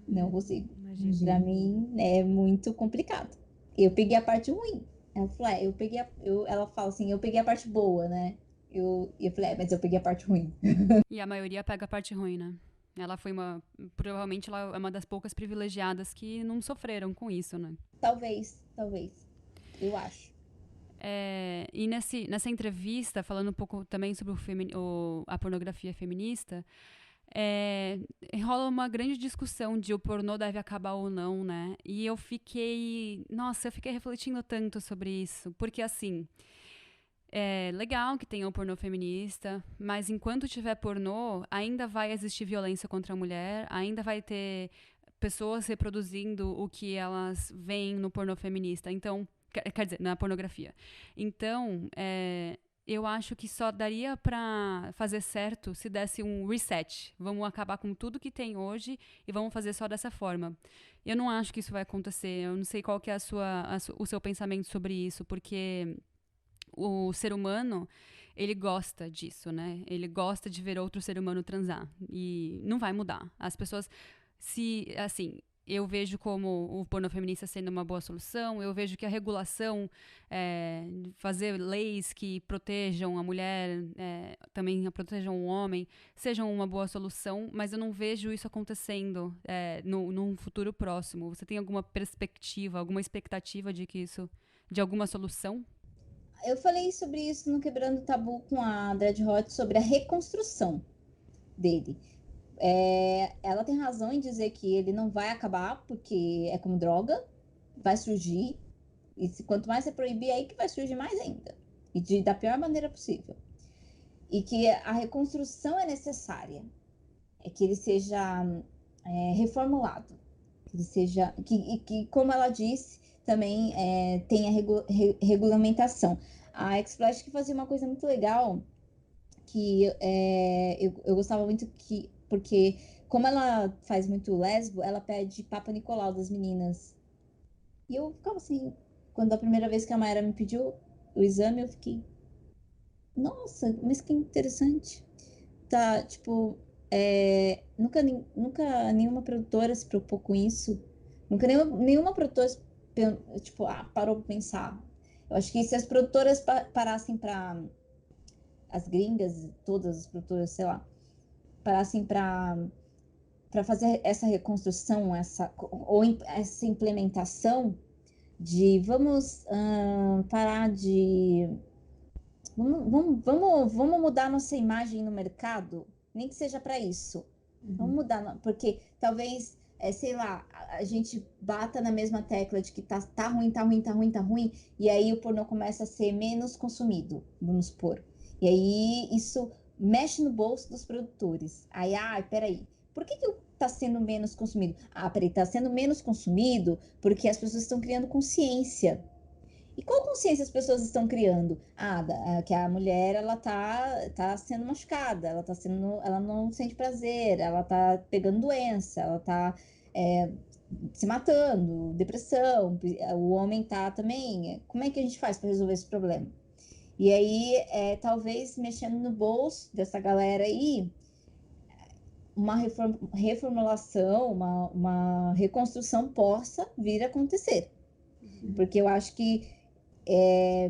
Não consigo. Imagina. Pra mim é muito complicado. Eu peguei a parte ruim. Ela falou, ela fala assim, eu peguei a parte boa, né? Eu falei, mas eu peguei a parte ruim. E a maioria pega a parte ruim, né? Ela foi provavelmente ela é uma das poucas privilegiadas que não sofreram com isso, né? Talvez. Eu acho. E nessa entrevista, falando um pouco também sobre a pornografia feminista, rola uma grande discussão de o pornô deve acabar ou não, né? E eu fiquei refletindo tanto sobre isso, porque assim, é legal que tenha o pornô feminista, mas enquanto tiver pornô, ainda vai existir violência contra a mulher, ainda vai ter pessoas reproduzindo o que elas veem no pornô feminista. Então, quer dizer, na pornografia. Então, eu acho que só daria pra fazer certo se desse um reset. Vamos acabar com tudo que tem hoje e vamos fazer só dessa forma. Eu não acho que isso vai acontecer. Eu não sei qual que é o seu pensamento sobre isso, porque o ser humano, ele gosta disso, né? Ele gosta de ver outro ser humano transar. E não vai mudar. As pessoas, assim, eu vejo como o pornô feminista sendo uma boa solução, eu vejo que a regulação, fazer leis que protejam a mulher, também protejam o homem, sejam uma boa solução, mas eu não vejo isso acontecendo num futuro próximo. Você tem alguma perspectiva, alguma expectativa de alguma solução? Eu falei sobre isso no Quebrando o Tabu com a Dread Hot, sobre a reconstrução dele. Ela tem razão em dizer que ele não vai acabar, porque é como droga, vai surgir, e quanto mais você proibir, é aí que vai surgir mais ainda, e da pior maneira possível. E que a reconstrução é necessária, que ele seja reformulado, que ele seja, que como ela disse, também tenha regulamentação. A X-Flash que fazia uma coisa muito legal, que eu gostava muito, porque como ela faz muito lesbo, ela pede Papa Nicolau das meninas. E eu ficava assim, quando a primeira vez que a Mayra me pediu o exame, eu fiquei, nossa, mas que interessante. Tá, tipo, nunca nenhuma produtora se preocupou com isso. Nunca nenhuma produtora, tipo, parou pra pensar. Eu acho que se as produtoras parassem pra. As gringas, todas as produtoras, sei lá, parassem para fazer essa reconstrução, essa implementação de vamos parar de. Vamos mudar nossa imagem no mercado, nem que seja para isso. Vamos mudar, porque talvez, sei lá, a gente bata na mesma tecla de que tá ruim, tá ruim, tá ruim, tá ruim, e aí o pornô começa a ser menos consumido, vamos supor. E aí isso mexe no bolso dos produtores. Aí, peraí, por que tá sendo menos consumido? Peraí, tá sendo menos consumido porque as pessoas estão criando consciência. E qual consciência as pessoas estão criando? Que a mulher, ela tá sendo machucada, ela não sente prazer, ela tá pegando doença, ela tá se matando, depressão, o homem tá também. Como é que a gente faz para resolver esse problema? E aí, talvez mexendo no bolso dessa galera aí, uma reformulação, uma reconstrução possa vir a acontecer. Porque eu acho que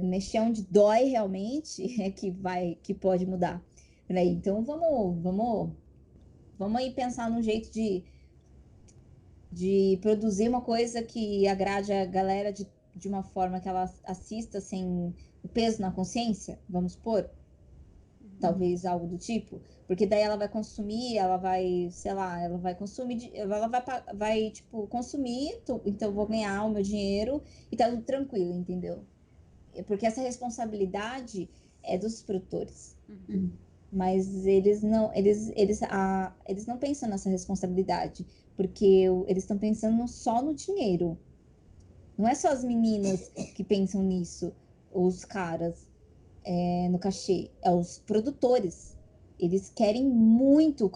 mexer onde dói realmente é que pode mudar. Né? Então vamos aí pensar num jeito de produzir uma coisa que agrade a galera de uma forma que ela assista sem o peso na consciência, vamos supor. Talvez algo do tipo, porque daí ela vai consumir, ela vai, sei lá, ela vai consumir, ela vai tipo, consumir, então eu vou ganhar o meu dinheiro e tá tudo tranquilo, entendeu? porque essa responsabilidade é dos produtores. Uhum. Mas eles não pensam nessa responsabilidade, porque eles estão pensando só no dinheiro. Não é só as meninas que pensam nisso, ou os caras no cachê, é os produtores. Eles querem muito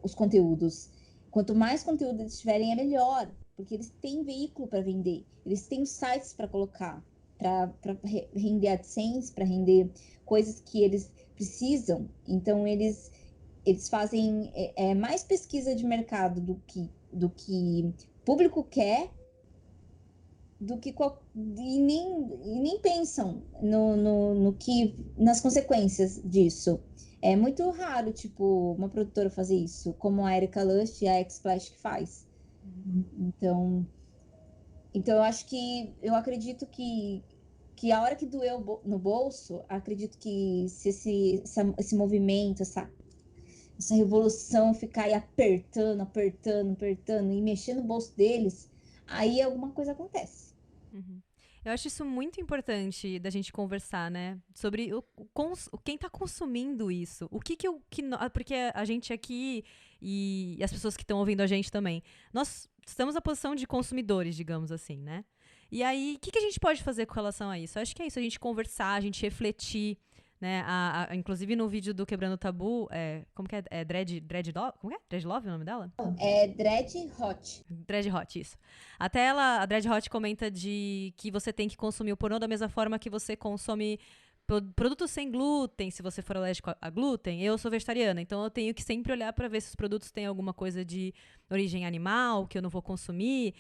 os conteúdos. Quanto mais conteúdo eles tiverem, é melhor, porque eles têm veículo para vender, eles têm os sites para colocar, para render AdSense, para render coisas que eles precisam. Então, eles fazem mais pesquisa de mercado do que o público quer, e nem pensam nas consequências disso. É muito raro, tipo, uma produtora fazer isso, como a Erika Lush e a X-Flash que faz. Então eu acredito que a hora que doeu no bolso, acredito que se esse movimento, essa revolução ficar aí apertando e mexendo no bolso deles, aí alguma coisa acontece. Uhum. Eu acho isso muito importante da gente conversar, né? Sobre quem tá consumindo isso. O que porque a gente aqui e as pessoas que estão ouvindo a gente também, nós estamos na posição de consumidores, digamos assim, né? E aí, o que a gente pode fazer com relação a isso? Eu acho que é isso, a gente conversar, a gente refletir, né? Inclusive no vídeo do Quebrando o Tabu, como que é? É como que é? Dread Love é o nome dela? É Dread Hot. Dread Hot, isso. Até a Dread Hot comenta de que você tem que consumir o pornô da mesma forma que você consome produtos sem glúten, se você for alérgico a glúten. Eu sou vegetariana, então eu tenho que sempre olhar para ver se os produtos têm alguma coisa de origem animal, que eu não vou consumir.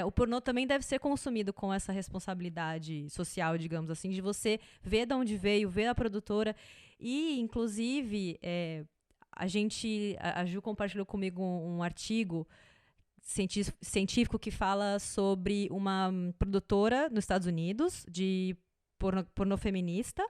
O pornô também deve ser consumido com essa responsabilidade social, digamos assim, de você ver de onde veio, ver a produtora. E, inclusive, a Ju compartilhou comigo um artigo científico que fala sobre uma produtora nos Estados Unidos de pornô feminista,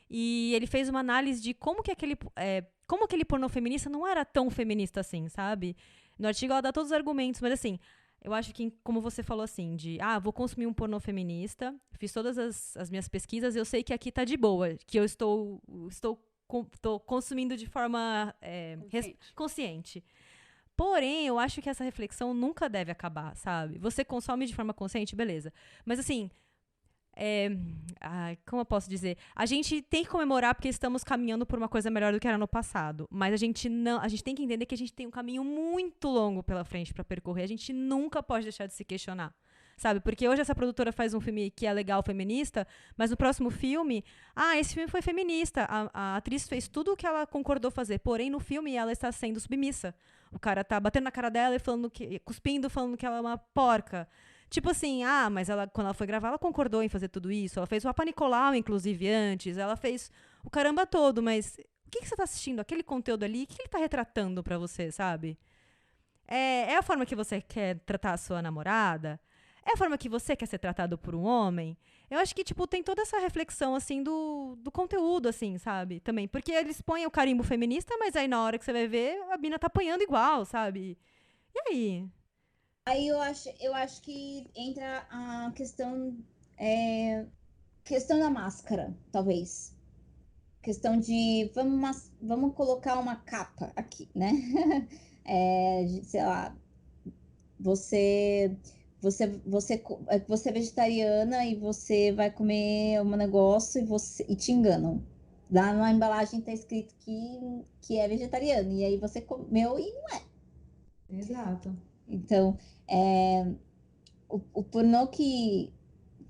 e ele fez uma análise de como aquele pornô feminista não era tão feminista assim, sabe? No artigo ela dá todos os argumentos, mas assim, eu acho que, como você falou assim, vou consumir um pornô feminista, fiz todas as minhas pesquisas, eu sei que aqui tá de boa, que eu estou consumindo de forma consciente. Porém, eu acho que essa reflexão nunca deve acabar, sabe? Você consome de forma consciente, beleza. Mas assim, como eu posso dizer? A gente tem que comemorar porque estamos caminhando por uma coisa melhor do que era no passado. Mas a gente tem que entender que a gente tem um caminho muito longo pela frente para percorrer. A gente nunca pode deixar de se questionar. Sabe? Porque hoje essa produtora faz um filme que é legal, feminista, mas no próximo filme, esse filme foi feminista. A atriz fez tudo o que ela concordou fazer, porém no filme ela está sendo submissa. O cara tá batendo na cara dela e cuspindo, falando que ela é uma porca. Tipo assim, mas quando ela foi gravar, ela concordou em fazer tudo isso. Ela fez o Papa Nicolau, inclusive, antes. Ela fez o caramba todo, mas o que você tá assistindo? Aquele conteúdo ali, o que ele tá retratando pra você, sabe? É a forma que você quer tratar a sua namorada? É a forma que você quer ser tratado por um homem? Eu acho que, tipo, tem toda essa reflexão, assim, do conteúdo, assim, sabe? Também. Porque eles põem o carimbo feminista, mas aí na hora que você vai ver, a mina tá apanhando igual, sabe? E aí? Aí eu acho que entra a questão da máscara, talvez. Questão de vamos colocar uma capa aqui, né? Sei lá, você é vegetariana e você vai comer um negócio e te enganam. Lá na embalagem tá escrito que é vegetariano, e aí você comeu e não é. Exato. Então, o pornô que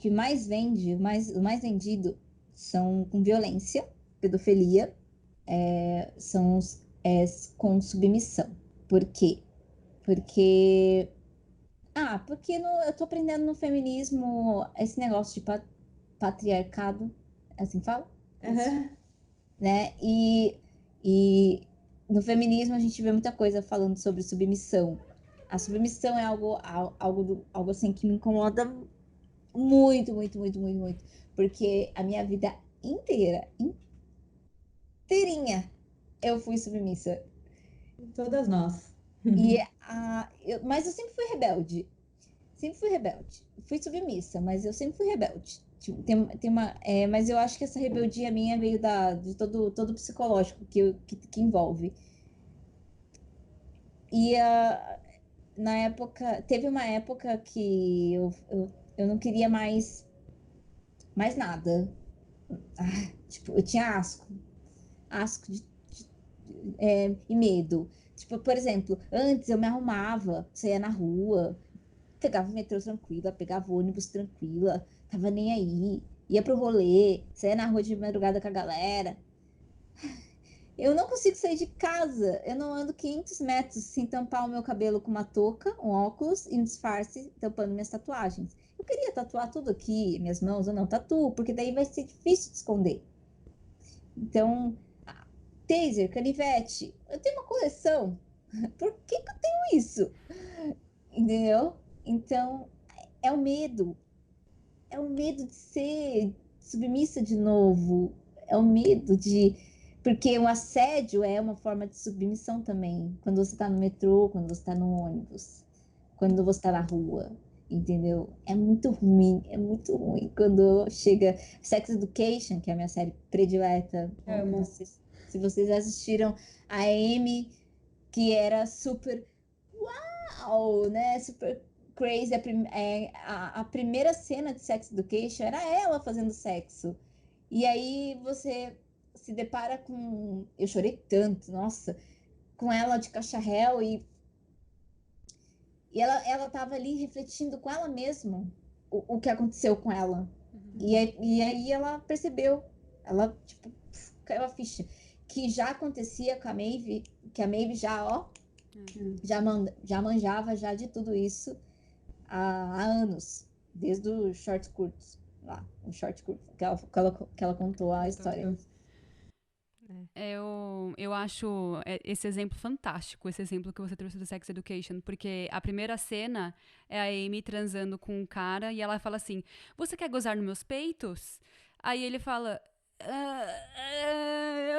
mais vende, o mais vendido são com violência, pedofilia, são com submissão. Por quê? Porque eu tô aprendendo no feminismo esse negócio de patriarcado, assim fala? Uhum. Né? E no feminismo a gente vê muita coisa falando sobre submissão. A submissão é algo assim que me incomoda muito, muito, muito, muito, muito. Porque a minha vida inteirinha, eu fui submissa. Todas nós. Mas eu sempre fui rebelde. Sempre fui rebelde. Fui submissa, mas eu sempre fui rebelde. Tipo, mas eu acho que essa rebeldia minha veio de todo o psicológico que envolve. E na época, teve uma época que eu não queria mais nada. Tipo, eu tinha asco e medo. Tipo, por exemplo, antes eu me arrumava, saía na rua, pegava o metrô tranquila, pegava o ônibus tranquila, tava nem aí, ia pro rolê, saía na rua de madrugada com a galera. Eu não consigo sair de casa, eu não ando 500 metros sem tampar o meu cabelo com uma touca, um óculos e um disfarce tampando minhas tatuagens. Eu queria tatuar tudo aqui, minhas mãos, eu não tatuo, porque daí vai ser difícil de esconder. Então, taser, canivete, eu tenho uma coleção. Por que eu tenho isso? Entendeu? Então, é o medo. É o medo de ser submissa de novo. É o medo de. Porque o assédio é uma forma de submissão também. Quando você tá no metrô, quando você tá no ônibus, quando você tá na rua. Entendeu? É muito ruim, é muito ruim. Quando chega Sex Education, que é a minha série predileta. Se vocês assistiram a Amy, que era super uau, né? Super crazy. A primeira cena de Sex Education era ela fazendo sexo. E aí você se depara com. Eu chorei tanto, nossa, com ela de cacharel e ela tava ali refletindo com ela mesma o que aconteceu com ela. E aí ela percebeu, ela, tipo, caiu a ficha. Que já acontecia com a Maeve, que a Maeve já, ó, já manjava já de tudo isso há anos, desde os shorts curtos lá, o short curto que ela contou a história. Eu acho esse exemplo fantástico, esse exemplo que você trouxe do Sex Education, porque a primeira cena é a Amy transando com um cara e ela fala assim, você quer gozar nos meus peitos? Aí ele fala,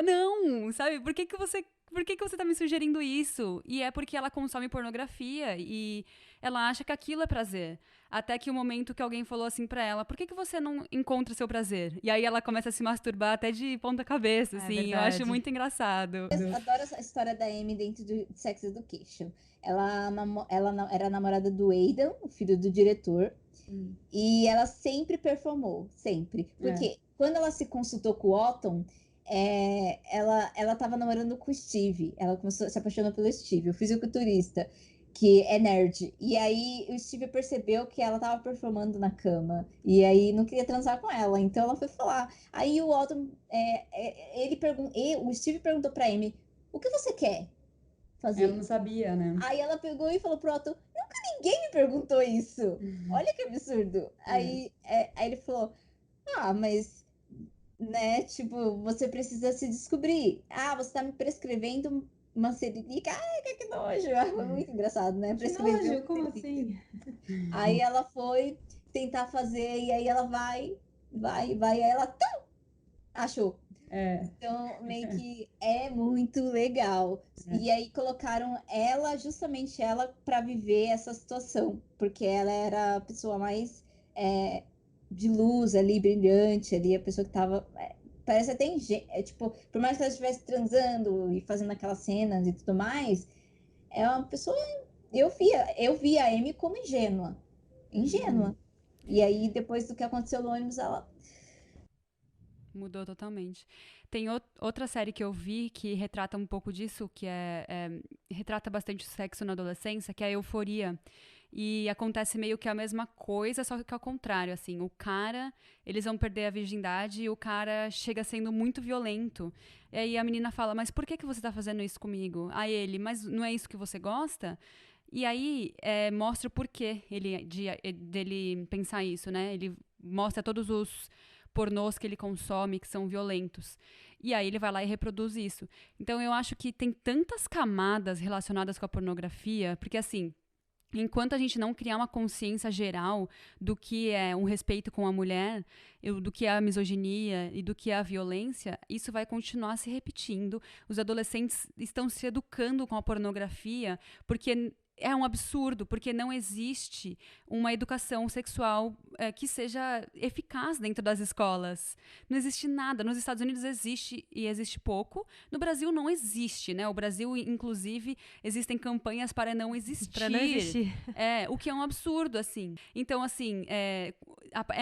não, sabe, por que você tá me sugerindo isso? E é porque ela consome pornografia e ela acha que aquilo é prazer. Até que o momento que alguém falou assim pra ela, por que você não encontra o seu prazer? E aí ela começa a se masturbar até de ponta cabeça, assim. Eu acho muito engraçado. Eu adoro essa história da Amy dentro do Sex Education. Ela era namorada do Aidan, o filho do diretor. E ela sempre performou, sempre. Porque quando ela se consultou com o Otton, ela tava namorando com o Steve. Ela se apaixonou pelo Steve, o fisiculturista, que é nerd. E aí o Steve percebeu que ela tava performando na cama. E aí não queria transar com ela. Então ela foi falar. Aí o Otton, o Steve perguntou pra Amy, o que você quer fazer? Ela não sabia, né? Aí ela pegou e falou pro Otton, nunca ninguém me perguntou isso. Olha que absurdo. Aí ele falou, mas, né, tipo, você precisa se descobrir. Você tá me prescrevendo uma siririca. Ai, que nojo. Foi muito engraçado, né? Que nojo, como assim? Aí ela foi tentar fazer, e aí ela vai, aí ela achou. Então, meio que é muito legal. E aí colocaram justamente ela, para viver essa situação, porque ela era a pessoa mais de luz ali, brilhante ali, a pessoa que tava. Parece até tipo, por mais que ela estivesse transando e fazendo aquelas cenas e tudo mais, é uma pessoa. Eu via a Amy como ingênua. E aí, depois do que aconteceu no ônibus, ela mudou totalmente. Tem outra série que eu vi que retrata um pouco disso, que retrata bastante o sexo na adolescência, que é a Euforia. E acontece meio que a mesma coisa, só que ao contrário, assim. Eles vão perder a virgindade e o cara chega sendo muito violento. E aí a menina fala, mas por que você tá fazendo isso comigo? Aí ele, mas não é isso que você gosta? E aí mostra o porquê dele pensar isso, né? Ele mostra todos os pornôs que ele consome, que são violentos. E aí ele vai lá e reproduz isso. Então eu acho que tem tantas camadas relacionadas com a pornografia, porque assim, enquanto a gente não criar uma consciência geral do que é um respeito com a mulher, do que é a misoginia e do que é a violência, isso vai continuar se repetindo. Os adolescentes estão se educando com a pornografia porque é um absurdo, porque não existe uma educação sexual que seja eficaz dentro das escolas. Não existe nada. Nos Estados Unidos existe, e existe pouco. No Brasil não existe, né? O Brasil, inclusive, existem campanhas para não existir. Para não existir. O que é um absurdo, assim. Então, assim, é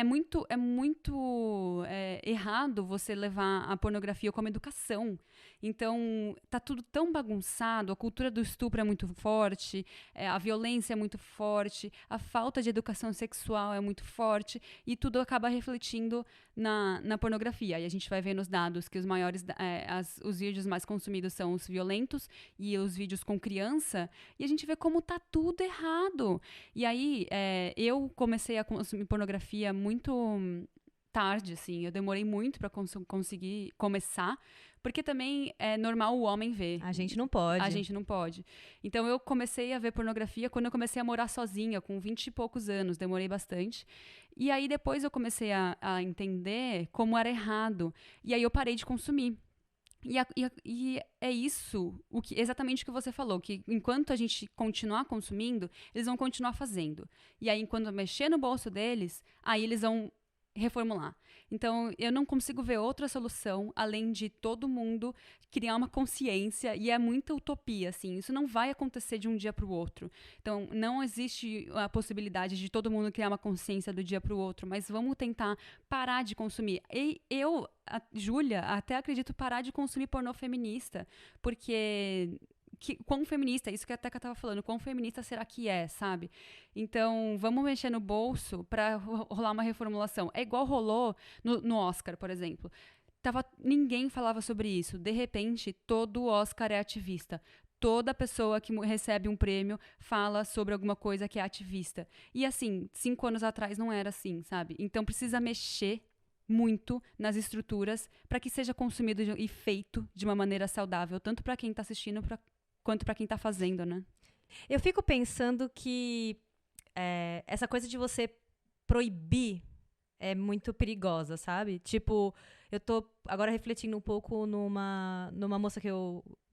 muito errado você levar a pornografia como educação. Então, tá tudo tão bagunçado, a cultura do estupro é muito forte, a violência é muito forte, a falta de educação sexual é muito forte, e tudo acaba refletindo na pornografia. E a gente vai ver nos dados que os vídeos mais consumidos são os violentos e os vídeos com criança, e a gente vê como tá tudo errado. E aí, eu comecei a consumir pornografia muito tarde, assim, eu demorei muito para conseguir começar, porque também é normal o homem ver. A gente não pode. A gente não pode. Então, eu comecei a ver pornografia quando eu comecei a morar sozinha, com 20 e poucos anos. Demorei bastante. E aí, depois eu comecei a entender como era errado. E aí, eu parei de consumir. E é isso, exatamente o que você falou, que enquanto a gente continuar consumindo, eles vão continuar fazendo. E aí, enquanto mexer no bolso deles, aí eles vão reformular. Então, eu não consigo ver outra solução além de todo mundo criar uma consciência, e é muita utopia, assim. Isso não vai acontecer de um dia para o outro. Então, não existe a possibilidade de todo mundo criar uma consciência do dia para o outro, mas vamos tentar parar de consumir. E eu, a Júlia, até acredito parar de consumir pornô feminista, porque quão feminista, isso que até que eu tava falando, quão feminista será que é, sabe? Então, vamos mexer no bolso pra rolar uma reformulação. É igual rolou no Oscar, por exemplo. Ninguém falava sobre isso. De repente, todo Oscar é ativista. Toda pessoa que recebe um prêmio fala sobre alguma coisa que é ativista. E assim, 5 anos atrás não era assim, sabe? Então, precisa mexer muito nas estruturas para que seja consumido e feito de uma maneira saudável, tanto para quem tá assistindo quanto para quem tá fazendo, né? Eu fico pensando que essa coisa de você proibir é muito perigosa, sabe? Tipo, eu tô agora refletindo um pouco numa moça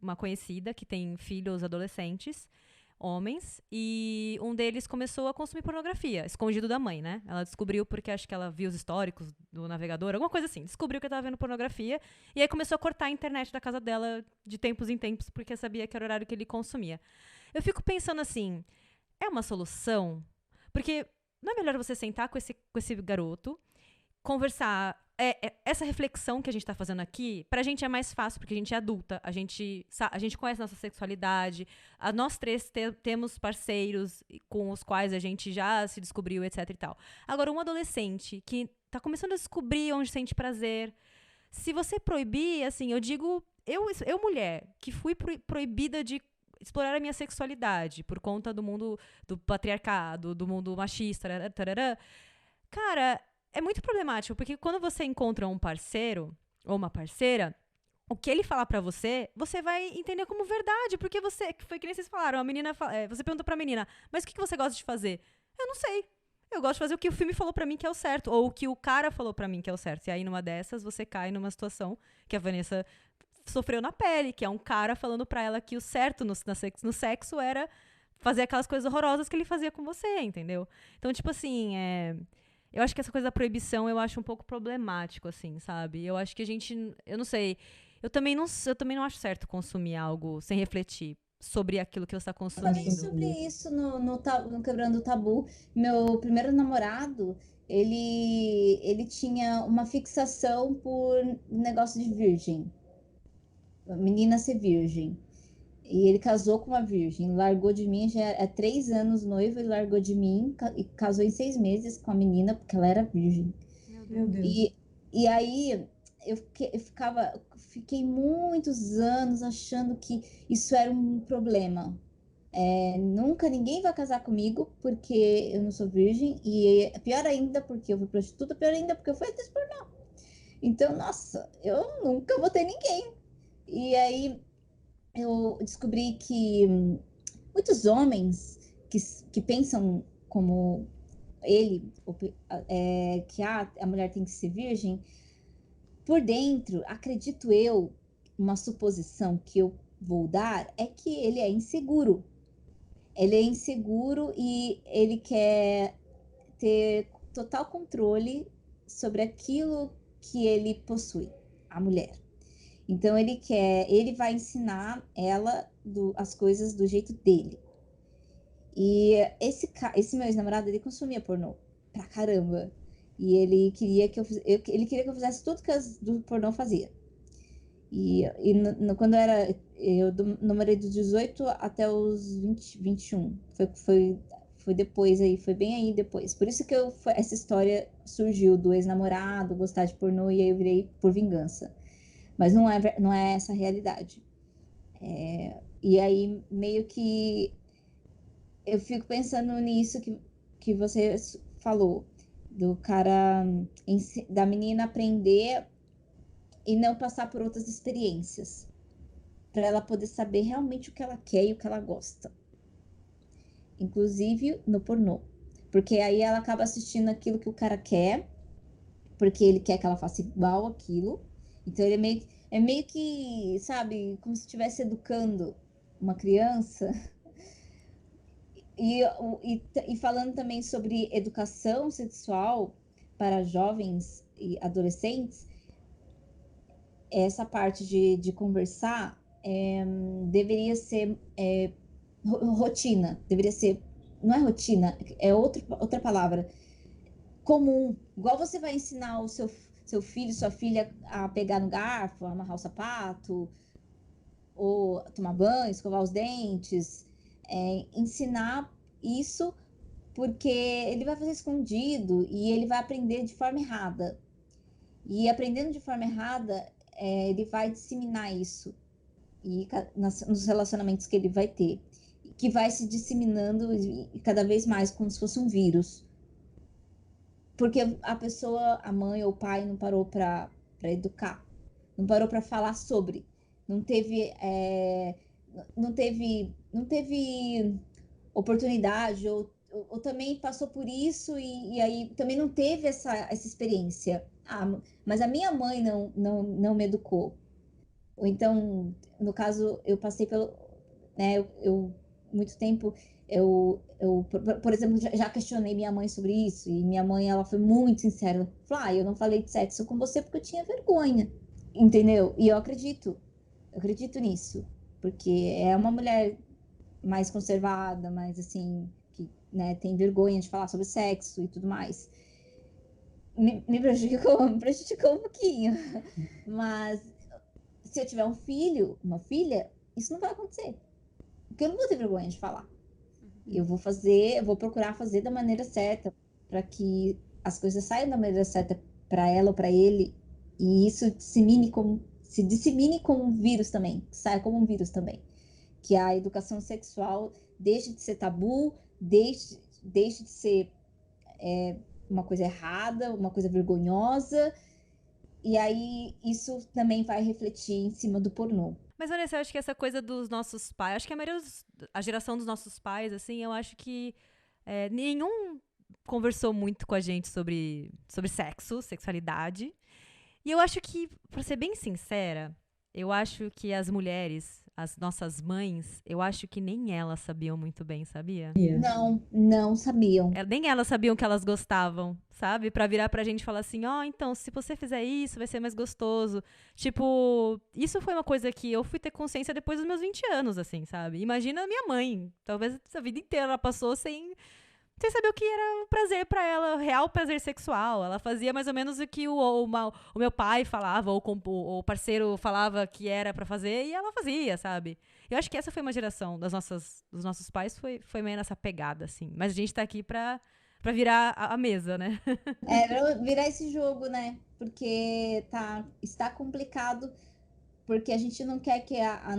uma conhecida que tem filhos adolescentes, homens, e um deles começou a consumir pornografia, escondido da mãe, né? Ela descobriu porque acho que ela viu os históricos do navegador, alguma coisa assim. Descobriu que estava vendo pornografia e aí começou a cortar a internet da casa dela de tempos em tempos porque sabia que era o horário que ele consumia. Eu fico pensando assim, é uma solução? Porque não é melhor você sentar com esse garoto, conversar. Essa reflexão que a gente tá fazendo aqui, pra gente é mais fácil, porque a gente é adulta, a gente conhece nossa sexualidade, nós três temos parceiros com os quais a gente já se descobriu, etc e tal. Agora, um adolescente que tá começando a descobrir onde sente prazer, se você proibir, assim, eu digo, eu mulher, que fui proibida de explorar a minha sexualidade por conta do mundo do patriarcado, do mundo machista, tarará, cara, é muito problemático, porque quando você encontra um parceiro ou uma parceira, o que ele falar pra você, você vai entender como verdade, porque foi que nem vocês falaram, você pergunta pra menina, mas o que você gosta de fazer? Eu não sei. Eu gosto de fazer o que o filme falou pra mim que é o certo, ou o que o cara falou pra mim que é o certo. E aí, numa dessas, você cai numa situação que a Vanessa sofreu na pele, que é um cara falando pra ela que o certo no sexo era fazer aquelas coisas horrorosas que ele fazia com você, entendeu? Então, tipo assim, eu acho que essa coisa da proibição eu acho um pouco problemático, assim, sabe? Eu acho que a gente, eu não sei, eu também não acho certo consumir algo sem refletir sobre aquilo que você está consumindo. Eu falei sobre isso no Quebrando o Tabu. Meu primeiro namorado, ele tinha uma fixação por negócio de virgem. A menina ser virgem. E ele casou com uma virgem, largou de mim, já é 3 anos noivo, ele largou de mim e casou em 6 meses com a menina, porque ela era virgem. Meu Deus. E aí eu fiquei muitos anos achando que isso era um problema. Nunca ninguém vai casar comigo porque eu não sou virgem, e pior ainda porque eu fui prostituta, pior ainda porque eu fui atriz pornô. Então, nossa, eu nunca vou ter ninguém. E aí eu descobri que muitos homens que pensam como ele, que a mulher tem que ser virgem, por dentro, acredito eu, uma suposição que eu vou dar é que ele é inseguro. Ele é inseguro e ele quer ter total controle sobre aquilo que ele possui, a mulher. Então ele vai ensinar ela as coisas do jeito dele. E esse meu ex-namorado, ele consumia pornô pra caramba. E ele queria que ele queria que eu fizesse tudo que as do pornô fazia. Quando eu namorei dos 18 até os 20, 21. Foi depois aí, foi bem aí depois. Por isso que essa história surgiu do ex-namorado, gostar de pornô, e aí eu virei por vingança. Mas não é essa a realidade. E aí, meio que eu fico pensando nisso que você falou, do cara, da menina aprender e não passar por outras experiências, para ela poder saber realmente o que ela quer e o que ela gosta. Inclusive no pornô. Porque aí ela acaba assistindo aquilo que o cara quer, porque ele quer que ela faça igual aquilo. Então ele é meio que, sabe, como se estivesse educando uma criança. E falando também sobre educação sexual para jovens e adolescentes, essa parte de conversar deveria ser rotina, deveria ser, não é rotina, é outra palavra, comum. Igual você vai ensinar o seu filho, sua filha a pegar no garfo, a amarrar o sapato, ou tomar banho, escovar os dentes, ensinar isso, porque ele vai fazer escondido e ele vai aprender de forma errada. E aprendendo de forma errada, ele vai disseminar isso e nos relacionamentos que ele vai ter, que vai se disseminando e cada vez mais como se fosse um vírus. Porque a pessoa, a mãe ou o pai, não parou para educar, não parou para falar sobre, não teve não teve oportunidade, ou também passou por isso e aí também não teve essa experiência. Mas a minha mãe não me educou. Ou então, no caso, eu passei pelo, né, muito tempo, por exemplo, já questionei minha mãe sobre isso, e minha mãe, ela foi muito sincera, falou, eu não falei de sexo com você porque eu tinha vergonha, entendeu? E eu acredito nisso, porque é uma mulher mais conservada, mais assim, que, né, tem vergonha de falar sobre sexo e tudo mais. Me prejudicou um pouquinho. Mas se eu tiver um filho, uma filha, isso não vai acontecer. Porque eu não vou ter vergonha de falar. Eu vou procurar fazer da maneira certa, para que as coisas saiam da maneira certa para ela ou para ele, e isso se dissemine como um vírus também, saia como um vírus também. Que a educação sexual deixe de ser tabu, deixe de ser uma coisa errada, uma coisa vergonhosa, e aí isso também vai refletir em cima do pornô. Mas, Vanessa, eu acho que essa coisa dos nossos pais, acho que a geração dos nossos pais, assim, eu acho que nenhum conversou muito com a gente sobre sexo, sexualidade. E eu acho que, pra ser bem sincera, eu acho que as mulheres, as nossas mães, eu acho que nem elas sabiam muito bem, sabia? Não sabiam. Nem elas sabiam que elas gostavam, sabe? Pra virar pra gente e falar assim, então, se você fizer isso, vai ser mais gostoso. Tipo, isso foi uma coisa que eu fui ter consciência depois dos meus 20 anos, assim, sabe? Imagina a minha mãe. Talvez a vida inteira ela passou sem saber o que era o prazer pra ela, o real prazer sexual. Ela fazia mais ou menos o que o meu pai falava, ou o parceiro falava que era pra fazer, e ela fazia, sabe? Eu acho que essa foi uma geração dos nossos pais, foi meio nessa pegada, assim. Mas a gente tá aqui pra virar a mesa, né? Virar esse jogo, né? Porque está complicado, porque a gente não quer que a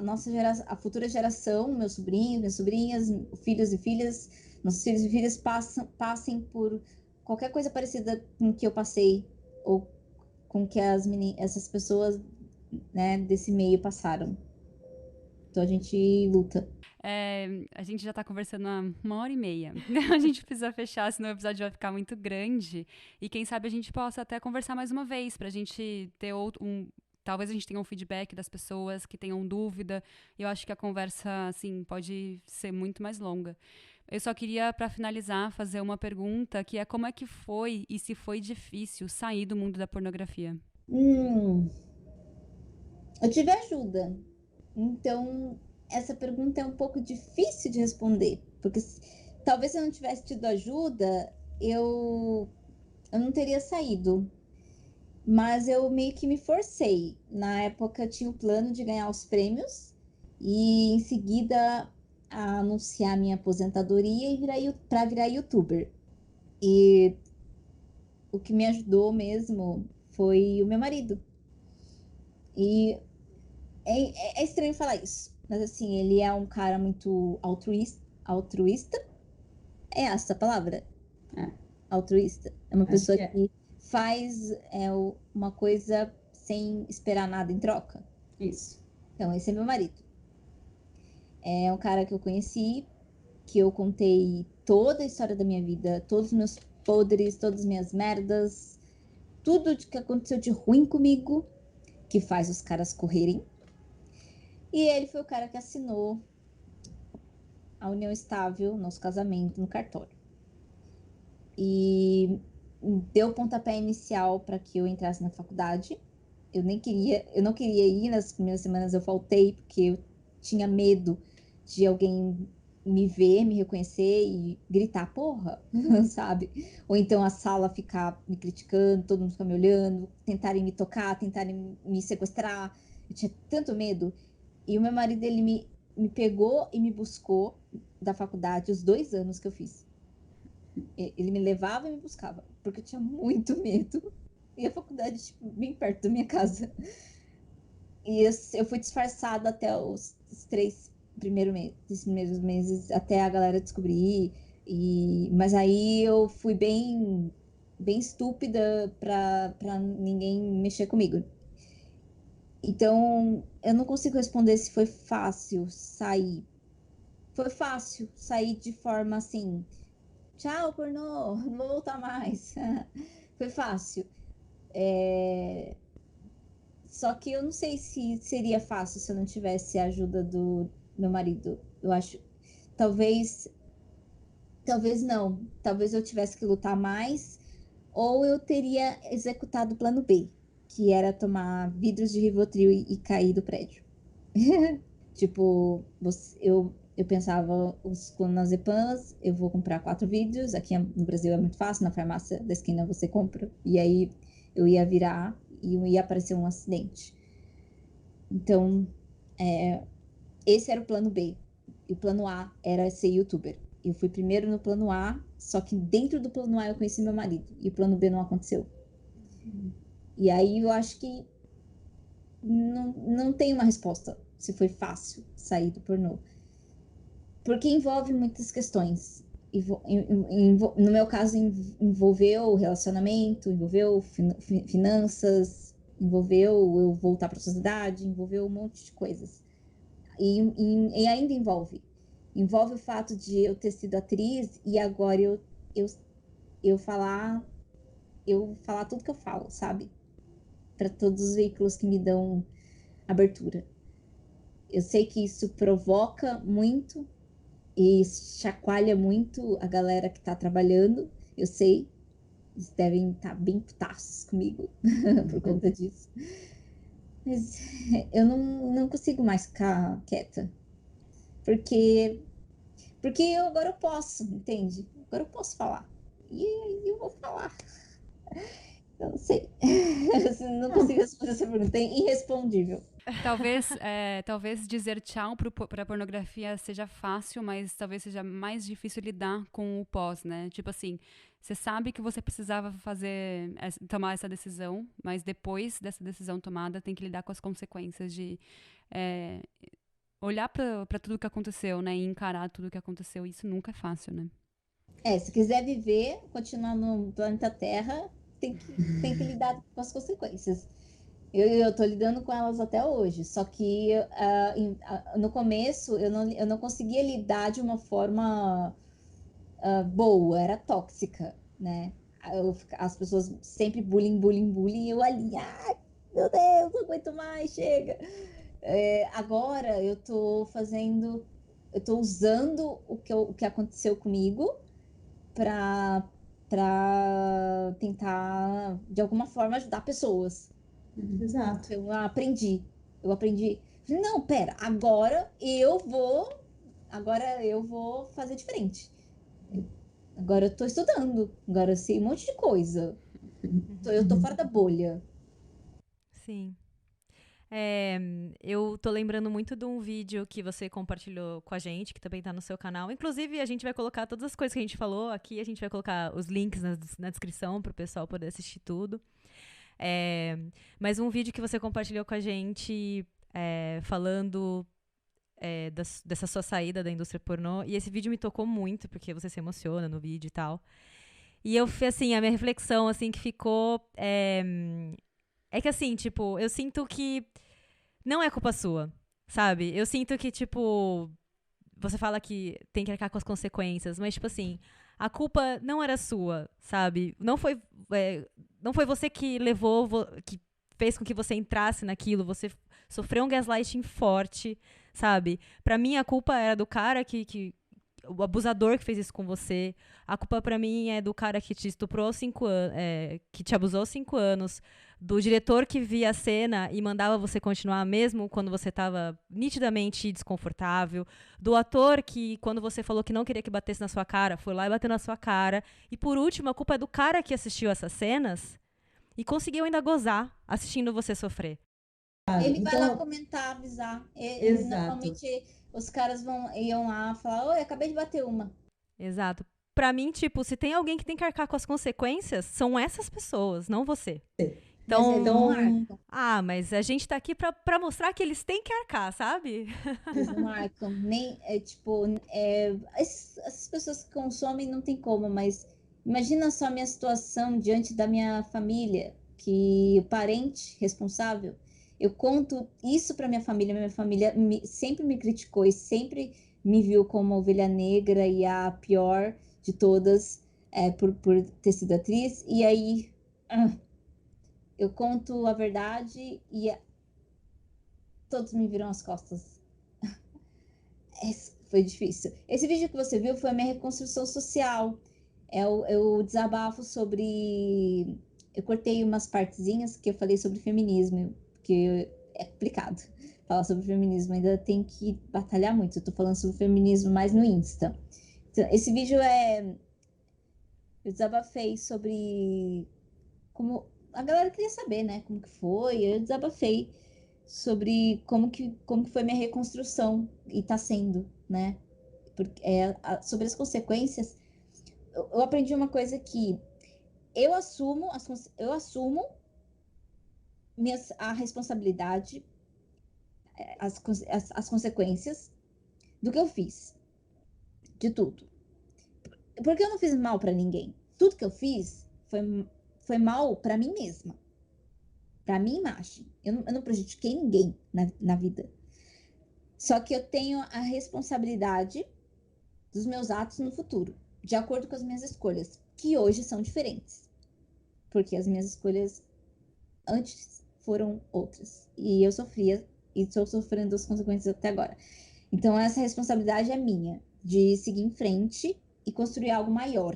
nossa geração, a futura geração, meus sobrinhos, minhas sobrinhas, filhos e filhas, nossos filhos e filhas passem por qualquer coisa parecida com o que eu passei, ou com que essas pessoas, né, desse meio passaram. Então a gente luta. A gente já tá conversando há 1h30. A gente precisa fechar, senão o episódio vai ficar muito grande. E quem sabe a gente possa até conversar mais uma vez, pra gente ter talvez a gente tenha um feedback das pessoas que tenham dúvida. Eu acho que a conversa, assim, pode ser muito mais longa. Eu só queria, para finalizar, fazer uma pergunta, que é como é que foi e se foi difícil sair do mundo da pornografia? Eu tive ajuda. Então, essa pergunta é um pouco difícil de responder, porque talvez se eu não tivesse tido ajuda, eu não teria saído. Mas eu meio que me forcei. Na época, eu tinha o plano de ganhar os prêmios e, em seguida, anunciar minha aposentadoria e para virar youtuber. E o que me ajudou mesmo foi o meu marido. E é estranho falar isso, mas assim, ele é um cara muito altruísta. É essa a palavra? É. Altruísta. É uma Acho pessoa que é. que faz uma coisa sem esperar nada em troca. Isso. Então, esse é meu marido. É um cara que eu conheci, que eu contei toda a história da minha vida, todos os meus podres, todas as minhas merdas, tudo que aconteceu de ruim comigo, que faz os caras correrem. E ele foi o cara que assinou a união estável, nosso casamento, no cartório. E deu o pontapé inicial para que eu entrasse na faculdade. Eu não queria ir nas primeiras semanas, eu faltei porque eu tinha medo de alguém me ver, me reconhecer e gritar, porra, sabe? Ou então a sala ficar me criticando, todo mundo ficar me olhando, tentarem me tocar, tentarem me sequestrar. Eu tinha tanto medo. E o meu marido, ele me pegou e me buscou da faculdade os 2 anos que eu fiz. Ele me levava e me buscava, porque eu tinha muito medo. E a faculdade, tipo, bem perto da minha casa. E eu fui disfarçada até os 3 primeiros meses, até a galera descobrir. Mas aí eu fui bem estúpida pra ninguém mexer comigo. Então, eu não consigo responder se foi fácil sair. Foi fácil sair de forma assim, tchau, pornô, não vou voltar mais. Foi fácil. Só que eu não sei se seria fácil se eu não tivesse a ajuda do meu marido. Eu acho. Talvez. Talvez não. Talvez eu tivesse que lutar mais. Ou eu teria executado o plano B, que era tomar vidros de Rivotril e cair do prédio. Tipo, eu pensava, os clonazepams, eu vou comprar 4 vidros. Aqui no Brasil é muito fácil, na farmácia da esquina você compra. E aí eu ia virar e ia aparecer um acidente. Então, esse era o plano B. E o plano A era ser youtuber. Eu fui primeiro no plano A, só que dentro do plano A eu conheci meu marido. E o plano B não aconteceu. E aí eu acho que não tem uma resposta se foi fácil sair do pornô. Porque envolve muitas questões. No meu caso, envolveu relacionamento, envolveu finanças, envolveu eu voltar para a sociedade, envolveu um monte de coisas. E ainda envolve. Envolve o fato de eu ter sido atriz e agora eu falar tudo que eu falo, sabe? Para todos os veículos que me dão abertura. Eu sei que isso provoca muito e chacoalha muito a galera que tá trabalhando. Eu sei, eles devem estar bem putaços comigo por conta disso. Mas eu não consigo mais ficar quieta. Porque agora eu posso, entende? Agora eu posso falar. E eu vou falar. Eu não sei. Não consigo responder essa pergunta. É irrespondível. Talvez dizer tchau para a pornografia seja fácil, mas talvez seja mais difícil lidar com o pós, né? Tipo assim, você sabe que você precisava tomar essa decisão, mas depois dessa decisão tomada, tem que lidar com as consequências de olhar para tudo que aconteceu, né? E encarar tudo que aconteceu. Isso nunca é fácil, né? Se quiser viver, continuar no planeta Terra, tem que lidar com as consequências. Eu tô lidando com elas até hoje, só que no começo eu não conseguia lidar de uma forma boa, era tóxica, né? As pessoas sempre bullying, e eu ali, meu Deus, não aguento mais, chega. Agora eu tô usando o que aconteceu comigo para tentar, de alguma forma, ajudar pessoas. Exato. Eu aprendi. Não, pera, agora eu vou fazer diferente. Agora eu tô estudando, agora eu sei um monte de coisa. Eu tô fora da bolha. Sim. Eu tô lembrando muito de um vídeo que você compartilhou com a gente, que também tá no seu canal. Inclusive, a gente vai colocar todas as coisas que a gente falou aqui, a gente vai colocar os links na descrição pro pessoal poder assistir tudo. Mas um vídeo que você compartilhou com a gente falando dessa sua saída da indústria pornô. E esse vídeo me tocou muito, porque você se emociona no vídeo e tal. E eu, assim, a minha reflexão, assim, que ficou... É que, assim, tipo, eu sinto que não é culpa sua, sabe? Eu sinto que, tipo... Você fala que tem que arcar com as consequências, mas, tipo assim, a culpa não era sua, sabe? Não foi você que levou, que fez com que você entrasse naquilo, você sofreu um gaslighting forte, sabe? Pra mim, a culpa era do cara o abusador que fez isso com você. A culpa pra mim é do cara que te estuprou 5 anos, que te abusou 5 anos, do diretor que via a cena e mandava você continuar mesmo quando você tava nitidamente desconfortável, do ator que, quando você falou que não queria que batesse na sua cara, foi lá e bateu na sua cara. E por último, a culpa é do cara que assistiu essas cenas e conseguiu ainda gozar assistindo você sofrer. Ele vai lá Então, comentar, avisar. exato. Normalmente os caras iam lá falar, oi, acabei de bater uma. Exato. Pra mim, tipo, se tem alguém que tem que arcar com as consequências, são essas pessoas, não você. Mas eles não Então, arcam. Mas a gente tá aqui pra mostrar que eles têm que arcar, sabe? Eles não arcam. Nem, essas pessoas que consomem não tem como, mas imagina só a minha situação diante da minha família, que o parente responsável, eu conto isso para minha família sempre me criticou e sempre me viu como a ovelha negra e a pior de todas, por ter sido atriz, e aí eu conto a verdade e todos me viram as costas. Foi difícil. Esse vídeo que você viu foi a minha reconstrução social. Eu desabafo sobre. Eu cortei umas partezinhas que eu falei sobre feminismo, que é complicado falar sobre feminismo, ainda tem que batalhar muito. Eu tô falando sobre feminismo mais no Insta. Então, esse vídeo eu desabafei sobre como. A galera queria saber, né? Como que foi. Eu desabafei sobre como que foi minha reconstrução e tá sendo, né? Porque, sobre as consequências, eu aprendi uma coisa que eu assumo a responsabilidade, as consequências do que eu fiz, de tudo. Porque eu não fiz mal para ninguém. Tudo que eu fiz foi mal para mim mesma, para minha imagem. Eu não prejudiquei ninguém na vida. Só que eu tenho a responsabilidade dos meus atos no futuro, de acordo com as minhas escolhas, que hoje são diferentes. Porque as minhas escolhas antes foram outras. E eu sofria e estou sofrendo as consequências até agora. Então, essa responsabilidade é minha, de seguir em frente e construir algo maior.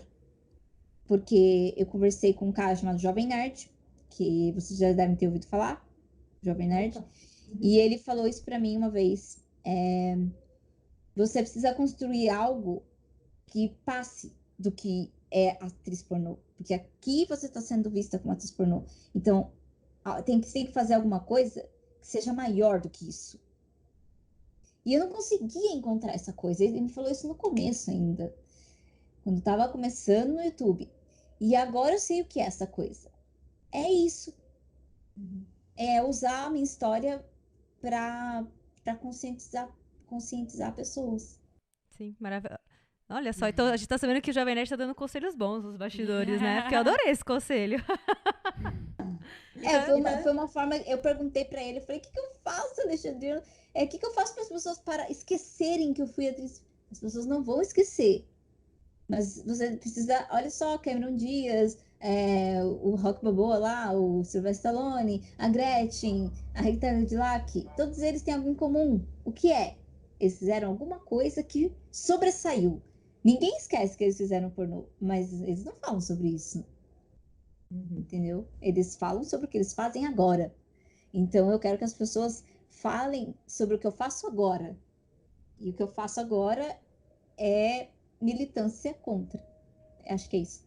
Porque eu conversei com um cara chamado Jovem Nerd, que vocês já devem ter ouvido falar, Jovem Nerd, e ele falou isso para mim uma vez. Você precisa construir algo que passe do que é atriz pornô. Porque aqui você está sendo vista como atriz pornô. Então, tem que fazer alguma coisa que seja maior do que isso. E eu não conseguia encontrar essa coisa. Ele me falou isso no começo ainda. Quando estava começando no YouTube. E agora eu sei o que é essa coisa. É isso. É usar a minha história para conscientizar pessoas. Sim, maravilhoso. Olha só, então a gente tá sabendo que o Jovem Nerd tá dando conselhos bons nos bastidores, né? Porque eu adorei esse conselho. Foi uma forma. Eu perguntei pra ele, eu falei: o que eu faço, Alexandre? O que eu faço para as pessoas para esquecerem que eu fui atriz? As pessoas não vão esquecer. Mas você precisa. Olha só, Cameron Diaz, o Rock Balboa lá, o Sylvester Stallone, a Gretchen, a Rita Cadillac, todos eles têm algo em comum. O que é? Eles fizeram alguma coisa que sobressaiu. Ninguém esquece que eles fizeram pornô, mas eles não falam sobre isso. Entendeu? Eles falam sobre o que eles fazem agora. Então eu quero que as pessoas falem sobre o que eu faço agora. E o que eu faço agora é militância contra. Acho que é isso.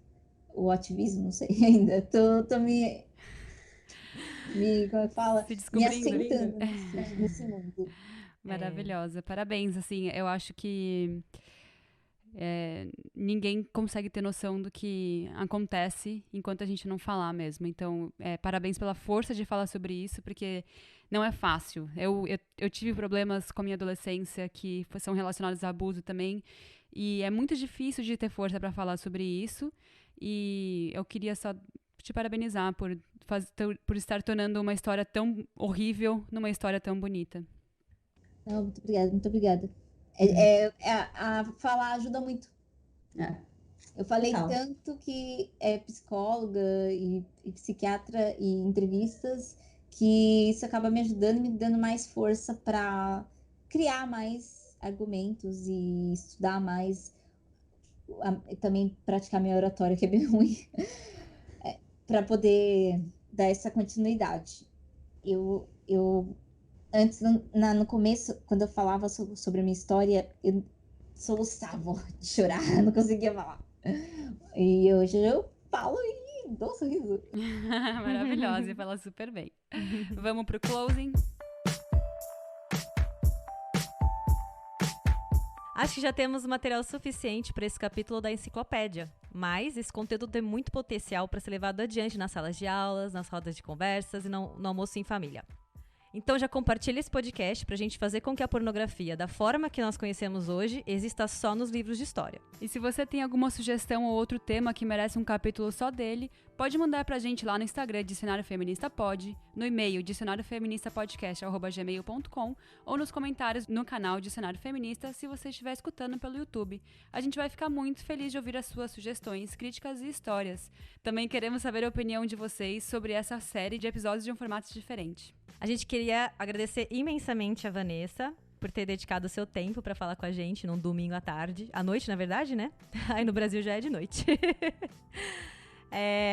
O ativismo, não sei ainda. Tô me como é que fala? Se Me descobrindo. assentando nesse mundo. Maravilhosa. Parabéns, assim, eu acho que ninguém consegue ter noção do que acontece enquanto a gente não falar mesmo. Então, parabéns pela força de falar sobre isso, porque não é fácil. Eu tive problemas com a minha adolescência que são relacionados a abuso também, e é muito difícil de ter força para falar sobre isso, e eu queria só te parabenizar por estar tornando uma história tão horrível numa história tão bonita. Não, muito obrigada, muito obrigada. A falar ajuda muito. Eu falei tanto que é psicóloga e psiquiatra e entrevistas, que isso acaba me ajudando e me dando mais força para criar mais argumentos e estudar mais, também praticar minha oratória, que é bem ruim, para poder dar essa continuidade. Eu antes, no começo, quando eu falava sobre a minha história, eu soluçava de chorar, não conseguia falar. E hoje eu falo e dou um sorriso. Maravilhosa, e fala super bem. Vamos pro closing? Acho que já temos material suficiente para esse capítulo da enciclopédia, mas esse conteúdo tem muito potencial para ser levado adiante nas salas de aulas, nas rodas de conversas e no almoço em família. Então já compartilha esse podcast pra gente fazer com que a pornografia, da forma que nós conhecemos hoje, exista só nos livros de história. E se você tem alguma sugestão ou outro tema que merece um capítulo só dele, pode mandar pra gente lá no Instagram, Dicionário Feminista Pod, no e-mail dicionariofeministapodcast@gmail.com ou nos comentários no canal Dicionário Feminista, se você estiver escutando pelo YouTube. A gente vai ficar muito feliz de ouvir as suas sugestões, críticas e histórias. Também queremos saber a opinião de vocês sobre essa série de episódios de um formato diferente. A gente queria agradecer imensamente a Vanessa por ter dedicado o seu tempo para falar com a gente num domingo à tarde. À noite, na verdade, né? Aí no Brasil já é de noite.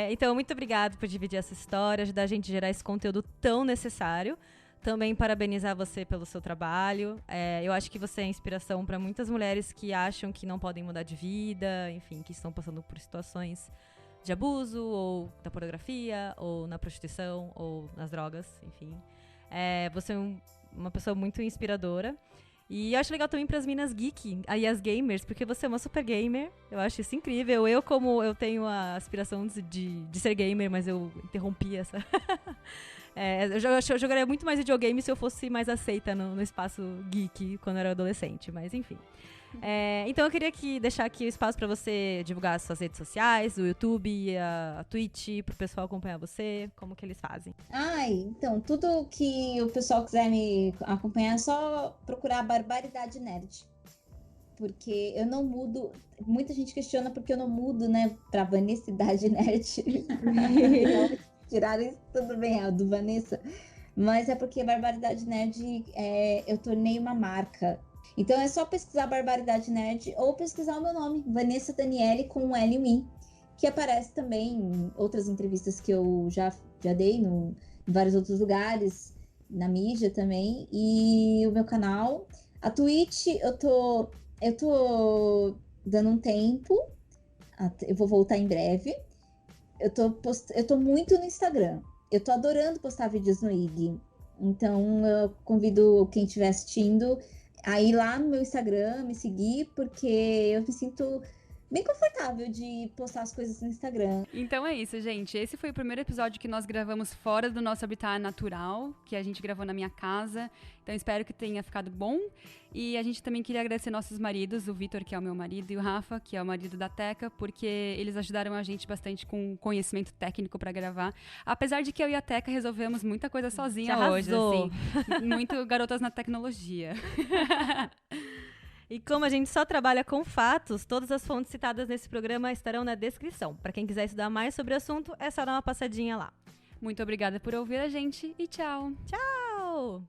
Então, muito obrigada por dividir essa história, ajudar a gente a gerar esse conteúdo tão necessário. Também parabenizar você pelo seu trabalho. Eu acho que você é inspiração para muitas mulheres que acham que não podem mudar de vida, enfim, que estão passando por situações de abuso, ou da pornografia, ou na prostituição, ou nas drogas, enfim. Você é uma pessoa muito inspiradora. E eu acho legal também para as minas geek, aí as gamers, porque você é uma super gamer. Eu acho isso incrível. Eu tenho a aspiração de ser gamer, mas eu interrompi essa... eu jogaria muito mais videogame se eu fosse mais aceita no espaço geek quando eu era adolescente, mas enfim. Então eu queria deixar aqui o espaço para você divulgar as suas redes sociais, o YouTube, a Twitch, pro pessoal acompanhar você, como que eles fazem. Então, tudo que o pessoal quiser me acompanhar é só procurar Barbaridade Nerd. Porque eu não mudo, muita gente questiona porque eu não mudo, né, pra Vanessidade Nerd. Tiraram isso tudo bem, do Vanessa. Mas é porque Barbaridade Nerd, eu tornei uma marca. Então é só pesquisar Barbaridade Nerd ou pesquisar o meu nome, Vanessa Daniele, com um L e um I, que aparece também em outras entrevistas que eu já dei em vários outros lugares, na mídia também. E o meu canal, a Twitch, eu tô dando um tempo, eu vou voltar em breve. Eu tô muito no Instagram. Eu tô adorando postar vídeos no IG. Então eu convido quem estiver assistindo a ir lá no meu Instagram, me seguir, porque eu me sinto bem confortável de postar as coisas no Instagram. Então é isso, gente. Esse foi o primeiro episódio que nós gravamos fora do nosso habitat natural, que a gente gravou na minha casa. Então espero que tenha ficado bom. E a gente também queria agradecer nossos maridos, o Vitor, que é o meu marido, e o Rafa, que é o marido da Teca, porque eles ajudaram a gente bastante com conhecimento técnico pra gravar. Apesar de que eu e a Teca resolvemos muita coisa sozinha hoje, assim. Muito garotas na tecnologia. E como a gente só trabalha com fatos, todas as fontes citadas nesse programa estarão na descrição. Para quem quiser estudar mais sobre o assunto, é só dar uma passadinha lá. Muito obrigada por ouvir a gente e tchau! Tchau!